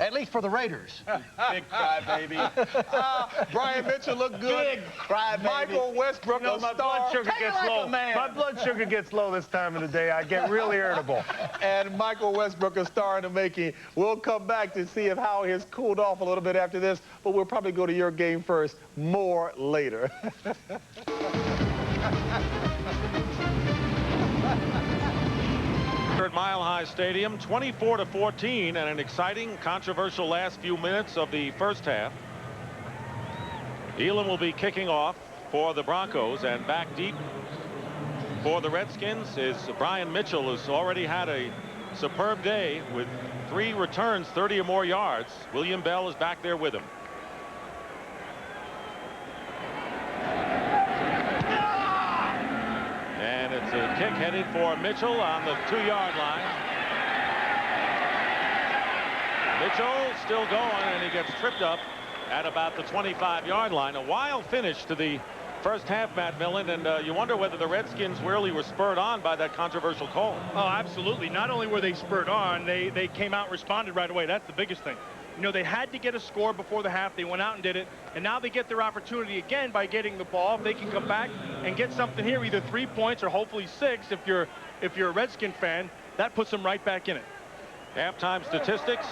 At least for the Raiders. Big crybaby. Brian Mitchell looked good. Big crybaby. Michael Westbrook, You know, my blood sugar gets low. My blood sugar gets low this time of the day. I get really irritable. And Michael Westbrook, a star in the making. We'll come back to see if Howie has cooled off a little bit after this, but we'll probably go to your game first. More later. At Mile High Stadium, 24-14, and an exciting, controversial last few minutes of the first half. Elam will be kicking off for the Broncos, and back deep for the Redskins is Brian Mitchell, who's already had a superb day with 3 returns, 30 or more yards. William Bell is back there with him. And it's a kick headed for Mitchell on the 2-yard line. Mitchell still going, and he gets tripped up at about the 25-yard line. A wild finish to the first half, Matt Millen, and you wonder whether the Redskins really were spurred on by that controversial call. Oh, absolutely. Not only were they spurred on, they came out and responded right away. That's the biggest thing. You know, they had to get a score before the half. They went out and did it, and now they get their opportunity again by getting the ball. If they can come back and get something here, either 3 points or hopefully 6, if you're a Redskin fan, that puts them right back in it. Halftime statistics.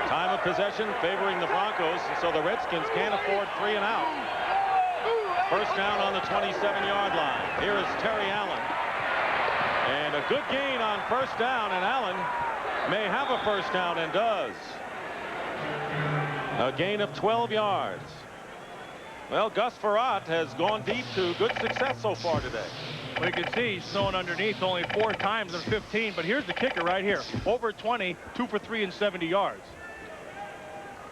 Time of possession favoring the Broncos, so the Redskins can't afford 3 and out. First down on the 27-yard line. Here is Terry Allen. And a good gain on first down, and Allen may have a first down, and does. A gain of 12 yards. Well, Gus Farratt has gone deep to good success so far today. Well, you can see he's thrown underneath only 4 times in 15, but here's the kicker right here. Over 20, 2 for 3 and 70 yards.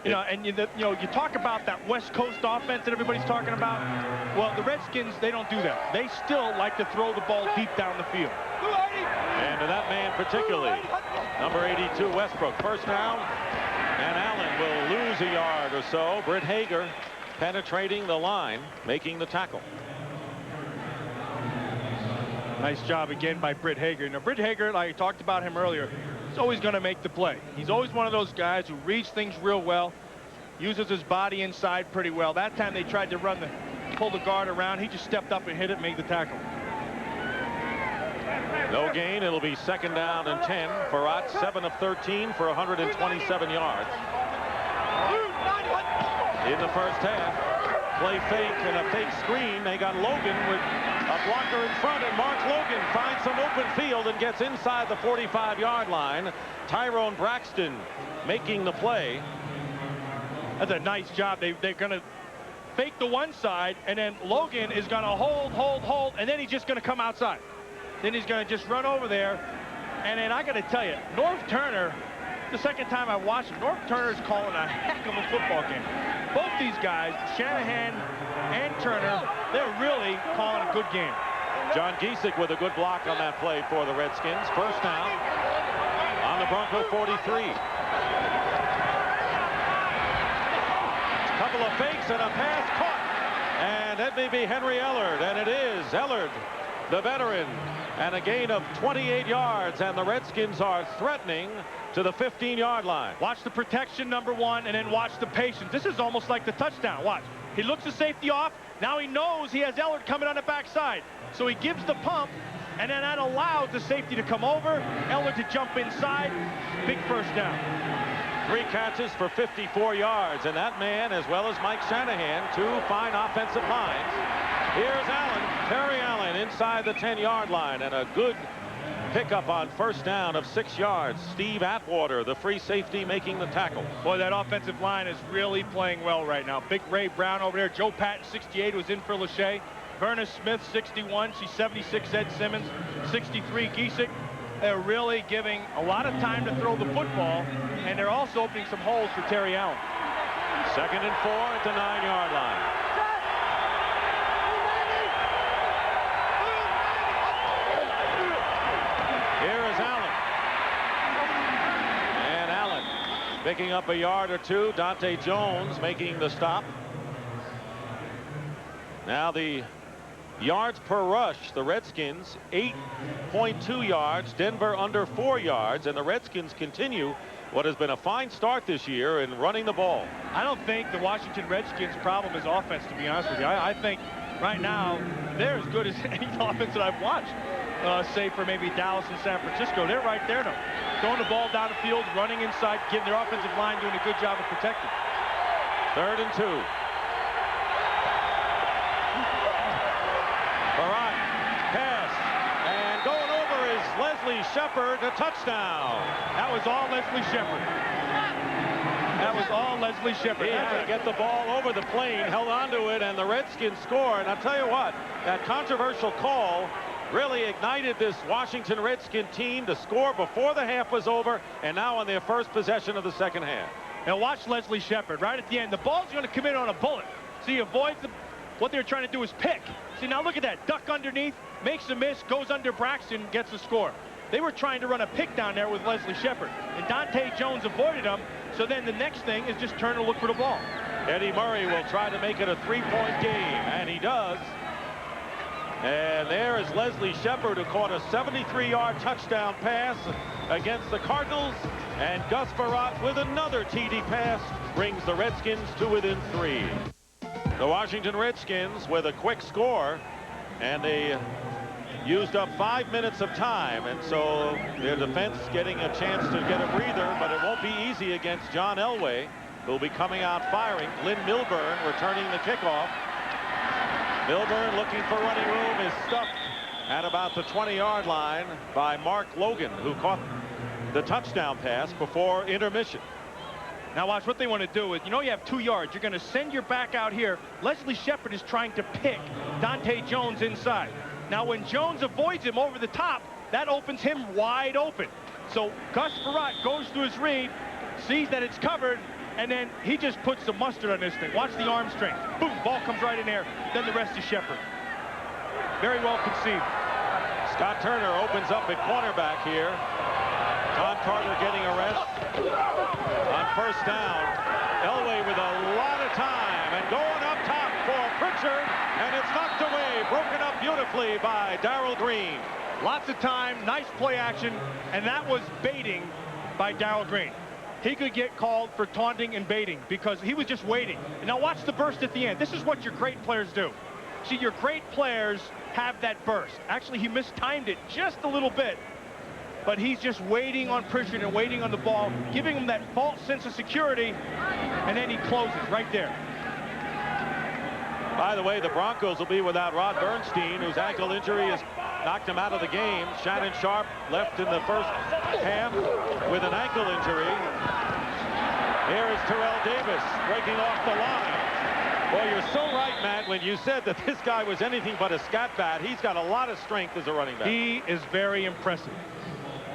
You know, and you talk about that West Coast offense that everybody's talking about. Well, the Redskins, they don't do that. They still like to throw the ball deep down the field. And to that man particularly, number 82, Westbrook. First down, and Allen will lose a yard or so. Britt Hager penetrating the line, making the tackle. Nice job again by Britt Hager. Now, Britt Hager, like I talked about him earlier, he's always going to make the play. He's always one of those guys who reads things real well, uses his body inside pretty well. That time they tried to pull the guard around. He just stepped up and hit it, made the tackle. No gain. It'll be second down and 10. Farratt 7 of 13 for 127 yards. In the first half, play fake and a fake screen. They got Logan with a blocker in front, and Mark Logan finds some open field and gets inside the 45-yard line. Tyrone Braxton making the play. That's a nice job. They're going to fake the one side, and then Logan is going to hold, and then he's just going to come outside. Then he's going to just run over there. And then I got to tell you, Norv Turner, the second time I watched him, Norv Turner's calling a heck of a football game. Both these guys, Shanahan and Turner, they're really calling a good game. John Giesick with a good block on that play for the Redskins. First down on the Bronco 43. Couple of fakes and a pass caught. And that may be Henry Ellard, and it is Ellard, the veteran, and a gain of 28 yards, and the Redskins are threatening to the 15-yard line. Watch the protection, number 1, and then watch the patience. This is almost like the touchdown. Watch. He looks the safety off. Now he knows he has Ellard coming on the backside. So he gives the pump, and then that allows the safety to come over, Ellard to jump inside. Big first down. 3 catches for 54 yards, and that man, as well as Mike Shanahan, 2 fine offensive lines. Here's Allen, Terry Allen, inside the 10-yard line, and a good pickup on first down of 6 yards. Steve Atwater, the free safety, making the tackle. Boy, that offensive line is really playing well right now. Big Ray Brown over there. Joe Patton, 68, was in for Lachey. Verna Smith, 61. She's 76. Ed Simmons, 63. Giesick. They're really giving a lot of time to throw the football, and they're also opening some holes for Terry Allen. 2nd and 4 at the 9-yard line. Here is Allen. And Allen picking up a yard or two. Dante Jones making the stop. Now the yards per rush, the Redskins 8.2 yards, Denver under 4 yards, and the Redskins continue what has been a fine start this year in running the ball. I don't think the Washington Redskins' problem is offense, to be honest with you. I think right now they're as good as any offense that I've watched, say for maybe Dallas and San Francisco. They're right there now, throwing the ball down the field, running inside, getting their offensive line doing a good job of protecting. 3rd and 2. Barat, pass, and going over is Leslie Shepard, a touchdown. That was all Leslie Shepard. That was all Leslie Shepard. He had to get the ball over the plane, held onto it, and the Redskins score. And I'll tell you what, that controversial call really ignited this Washington Redskin team to score before the half was over, and now on their first possession of the second half. Now watch Leslie Shepard right at the end. The ball's going to come in on a bullet. So he avoids what they're trying to do is pick. See, now look at that. Duck underneath, makes a miss, goes under Braxton, gets a score. They were trying to run a pick down there with Leslie Shepard, and Dante Jones avoided him. So then the next thing is just turn to look for the ball. Eddie Murray will try to make it a 3-point game, and he does. And there is Leslie Shepard, who caught a 73-yard touchdown pass against the Cardinals. And Gus Barat with another TD pass brings the Redskins to within 3. The Washington Redskins with a quick score, and they used up 5 minutes of time, and so their defense getting a chance to get a breather, but it won't be easy against John Elway, who'll be coming out firing. Glenn Milburn returning the kickoff. Milburn looking for running room is stuffed at about the 20-yard line by Mark Logan, who caught the touchdown pass before intermission. Now watch what they want to do is, you have 2 yards. You're going to send your back out here. Leslie Shepard is trying to pick Dante Jones inside. Now when Jones avoids him over the top, that opens him wide open. So Gus Barat goes to his read, sees that it's covered, and then he just puts some mustard on this thing. Watch the arm strength. Boom, ball comes right in there. Then the rest is Shepard. Very well conceived. Scott Turner opens up at cornerback here. Tom Carter getting a rest on first down. Elway with a lot of time and going up top for Pritchard, and it's knocked away, broken up beautifully by Darrell Green. Lots of time, nice play action, and that was baiting by Darrell Green. He could get called for taunting and baiting because he was just waiting. And now watch the burst at the end. This is what your great players do. See, your great players have that burst. Actually, he mistimed it just a little bit, but he's just waiting on Pritchard and waiting on the ball, giving him that false sense of security, and then he closes right there. By the way, the Broncos will be without Rod Bernstein, whose ankle injury has knocked him out of the game. Shannon Sharp left in the first half with an ankle injury. Here is Terrell Davis breaking off the line. Well, you're so right, Matt, when you said that this guy was anything but a scat bat. He's got a lot of strength as a running back. He is very impressive.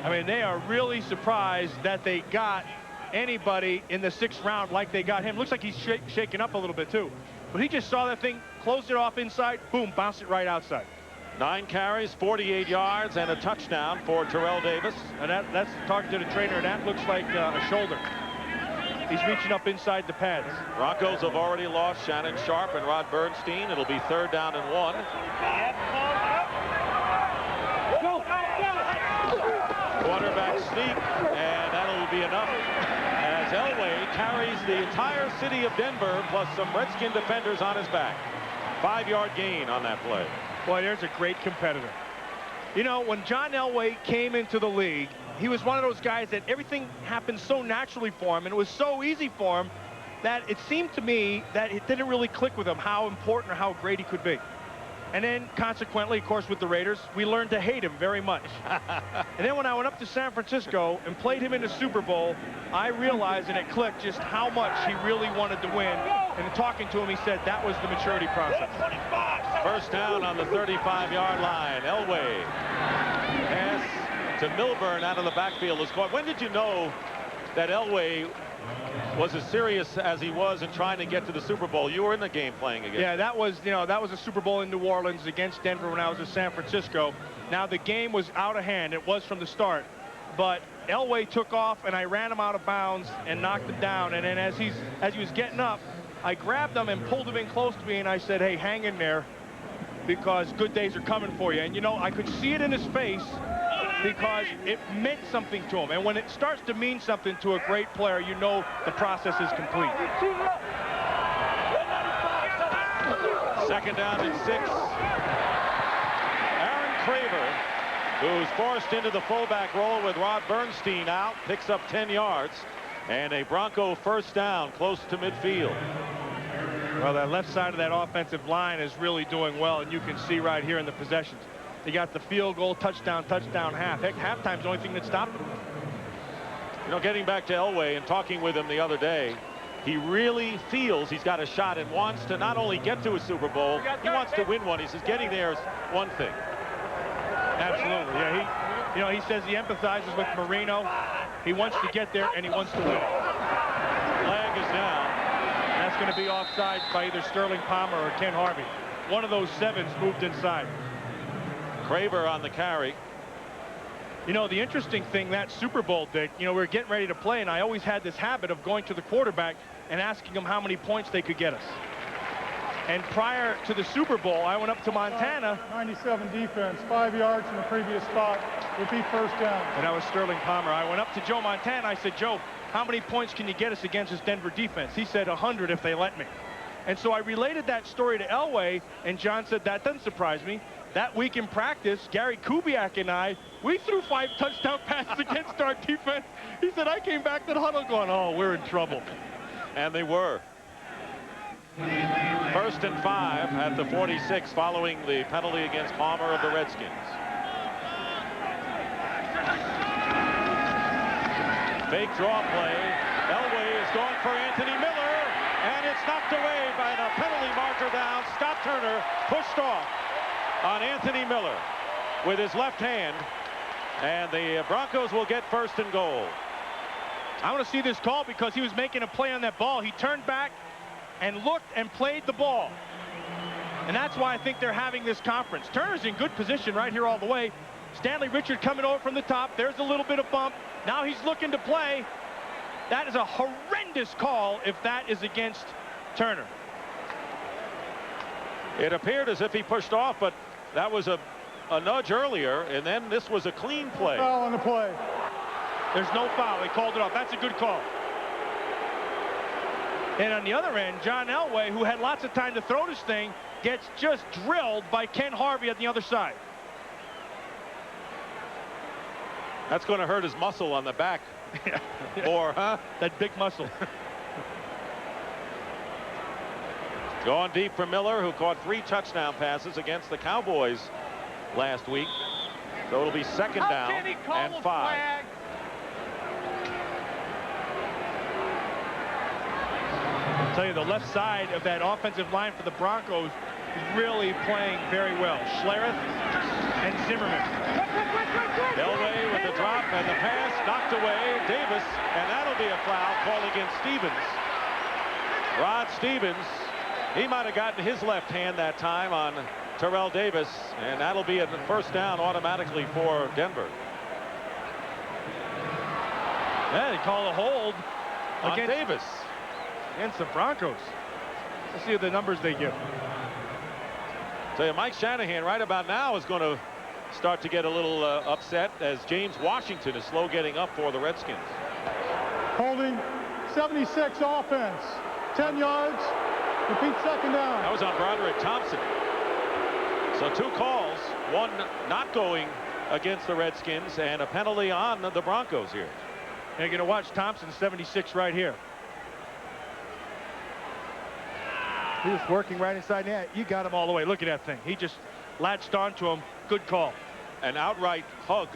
I mean, they are really surprised that they got anybody in the 6th round like they got him. Looks like he's shaken up a little bit, too. But he just saw that thing, closed it off inside, boom, bounced it right outside. 9 carries, 48 yards, and a touchdown for Terrell Davis. And that's talking to the trainer, and that looks like a shoulder. He's reaching up inside the pads. Broncos have already lost Shannon Sharp and Rod Bernstein. It'll be 3rd down and 1. Quarterback sneak, and that'll be enough as Elway carries the entire city of Denver plus some Redskin defenders on his back. 5-yard gain on that play. Boy, there's a great competitor. You know, when John Elway came into the league, he was one of those guys that everything happened so naturally for him, and it was so easy for him that it seemed to me that it didn't really click with him how important or how great he could be. And then, consequently, of course, with the Raiders, we learned to hate him very much. And then when I went up to San Francisco and played him in the Super Bowl, I realized, and it clicked, just how much he really wanted to win. And in talking to him, he said that was the maturity process. First down on the 35-yard line. Elway. Pass to Milburn out of the backfield is caught. When did you know that Elway was as serious as he was in trying to get to the Super Bowl? You were in the game playing against. Yeah, that was a Super Bowl in New Orleans against Denver when I was in San Francisco. Now the game was out of hand. It was from the start. But Elway took off and I ran him out of bounds and knocked him down. And then as he was getting up, I grabbed him and pulled him in close to me and I said, hey, hang in there because good days are coming for you. And you know, I could see it in his face because it meant something to him. And when it starts to mean something to a great player, you know the process is complete. Second down and 6. Aaron Craver, who's forced into the fullback role with Rod Bernstein out, picks up 10 yards. And a Bronco first down close to midfield. Well, that left side of that offensive line is really doing well, and you can see right here in the possessions. They got the field goal, touchdown, half. Heck, halftime's the only thing that stopped them. You know, getting back to Elway and talking with him the other day, he really feels he's got a shot and wants to not only get to a Super Bowl, he wants to win one. He says getting there is one thing. Absolutely, yeah. He says he empathizes with Marino. He wants to get there and he wants to win it. Flag is down. That's going to be offside by either Sterling Palmer or Ken Harvey. One of those 7s moved inside. Craver on the carry. You know, the interesting thing, that Super Bowl, Dick, you know, we're getting ready to play, and I always had this habit of going to the quarterback and asking them how many points they could get us. And prior to the Super Bowl, I went up to Montana. 97 defense, 5 yards from the previous spot. Repeat first down. And that was Sterling Palmer. I went up to Joe Montana. I said, Joe, how many points can you get us against this Denver defense? He said 100 if they let me. And so I related that story to Elway, and John said, that doesn't surprise me. That week in practice, Gary Kubiak and I, we threw 5 touchdown passes against our defense. He said, I came back to the huddle going, oh, we're in trouble. And they were. First and 5 at the 46 following the penalty against Palmer of the Redskins. Fake draw play. Elway is going for Anthony Miller, and it's knocked away by the penalty marker down. Scott Turner pushed off on Anthony Miller with his left hand, and the Broncos will get first and goal. I want to see this call because he was making a play on that ball. He turned back and looked and played the ball. And that's why I think they're having this conference. Turner's in good position right here all the way. Stanley Richard coming over from the top. There's a little bit of bump. Now he's looking to play. That is a horrendous call if that is against Turner. It appeared as if he pushed off, but that was a nudge earlier, and then this was a clean play. Foul on the play. There's no foul. They called it off. That's a good call. And on the other end, John Elway, who had lots of time to throw this thing, gets just drilled by Ken Harvey on the other side. That's going to hurt his muscle on the back. Or, huh? That big muscle. Going deep for Miller, who caught 3 touchdown passes against the Cowboys last week. So it'll be second down and 5. I'll tell you, the left side of that offensive line for the Broncos is really playing very well. Schlereth and Zimmerman. Elway with the drop and the pass knocked away. Davis, and that'll be a foul called against Stevens. Rod Stevens, he might have gotten his left hand that time on Terrell Davis, and that'll be a first down automatically for Denver. Yeah, they call a hold on Davis against the Broncos. Let's see the numbers they give. So yeah, Mike Shanahan right about now is going to start to get a little upset as James Washington is slow getting up for the Redskins. Holding 76 offense. 10 yards. Repeat second down. That was on Broderick Thompson. So 2 calls, one not going against the Redskins and a penalty on the Broncos here. And you're going to watch Thompson 76 right here. He was working right inside net. You got him all the way. Look at that thing. He just latched onto him. Good call. An outright hug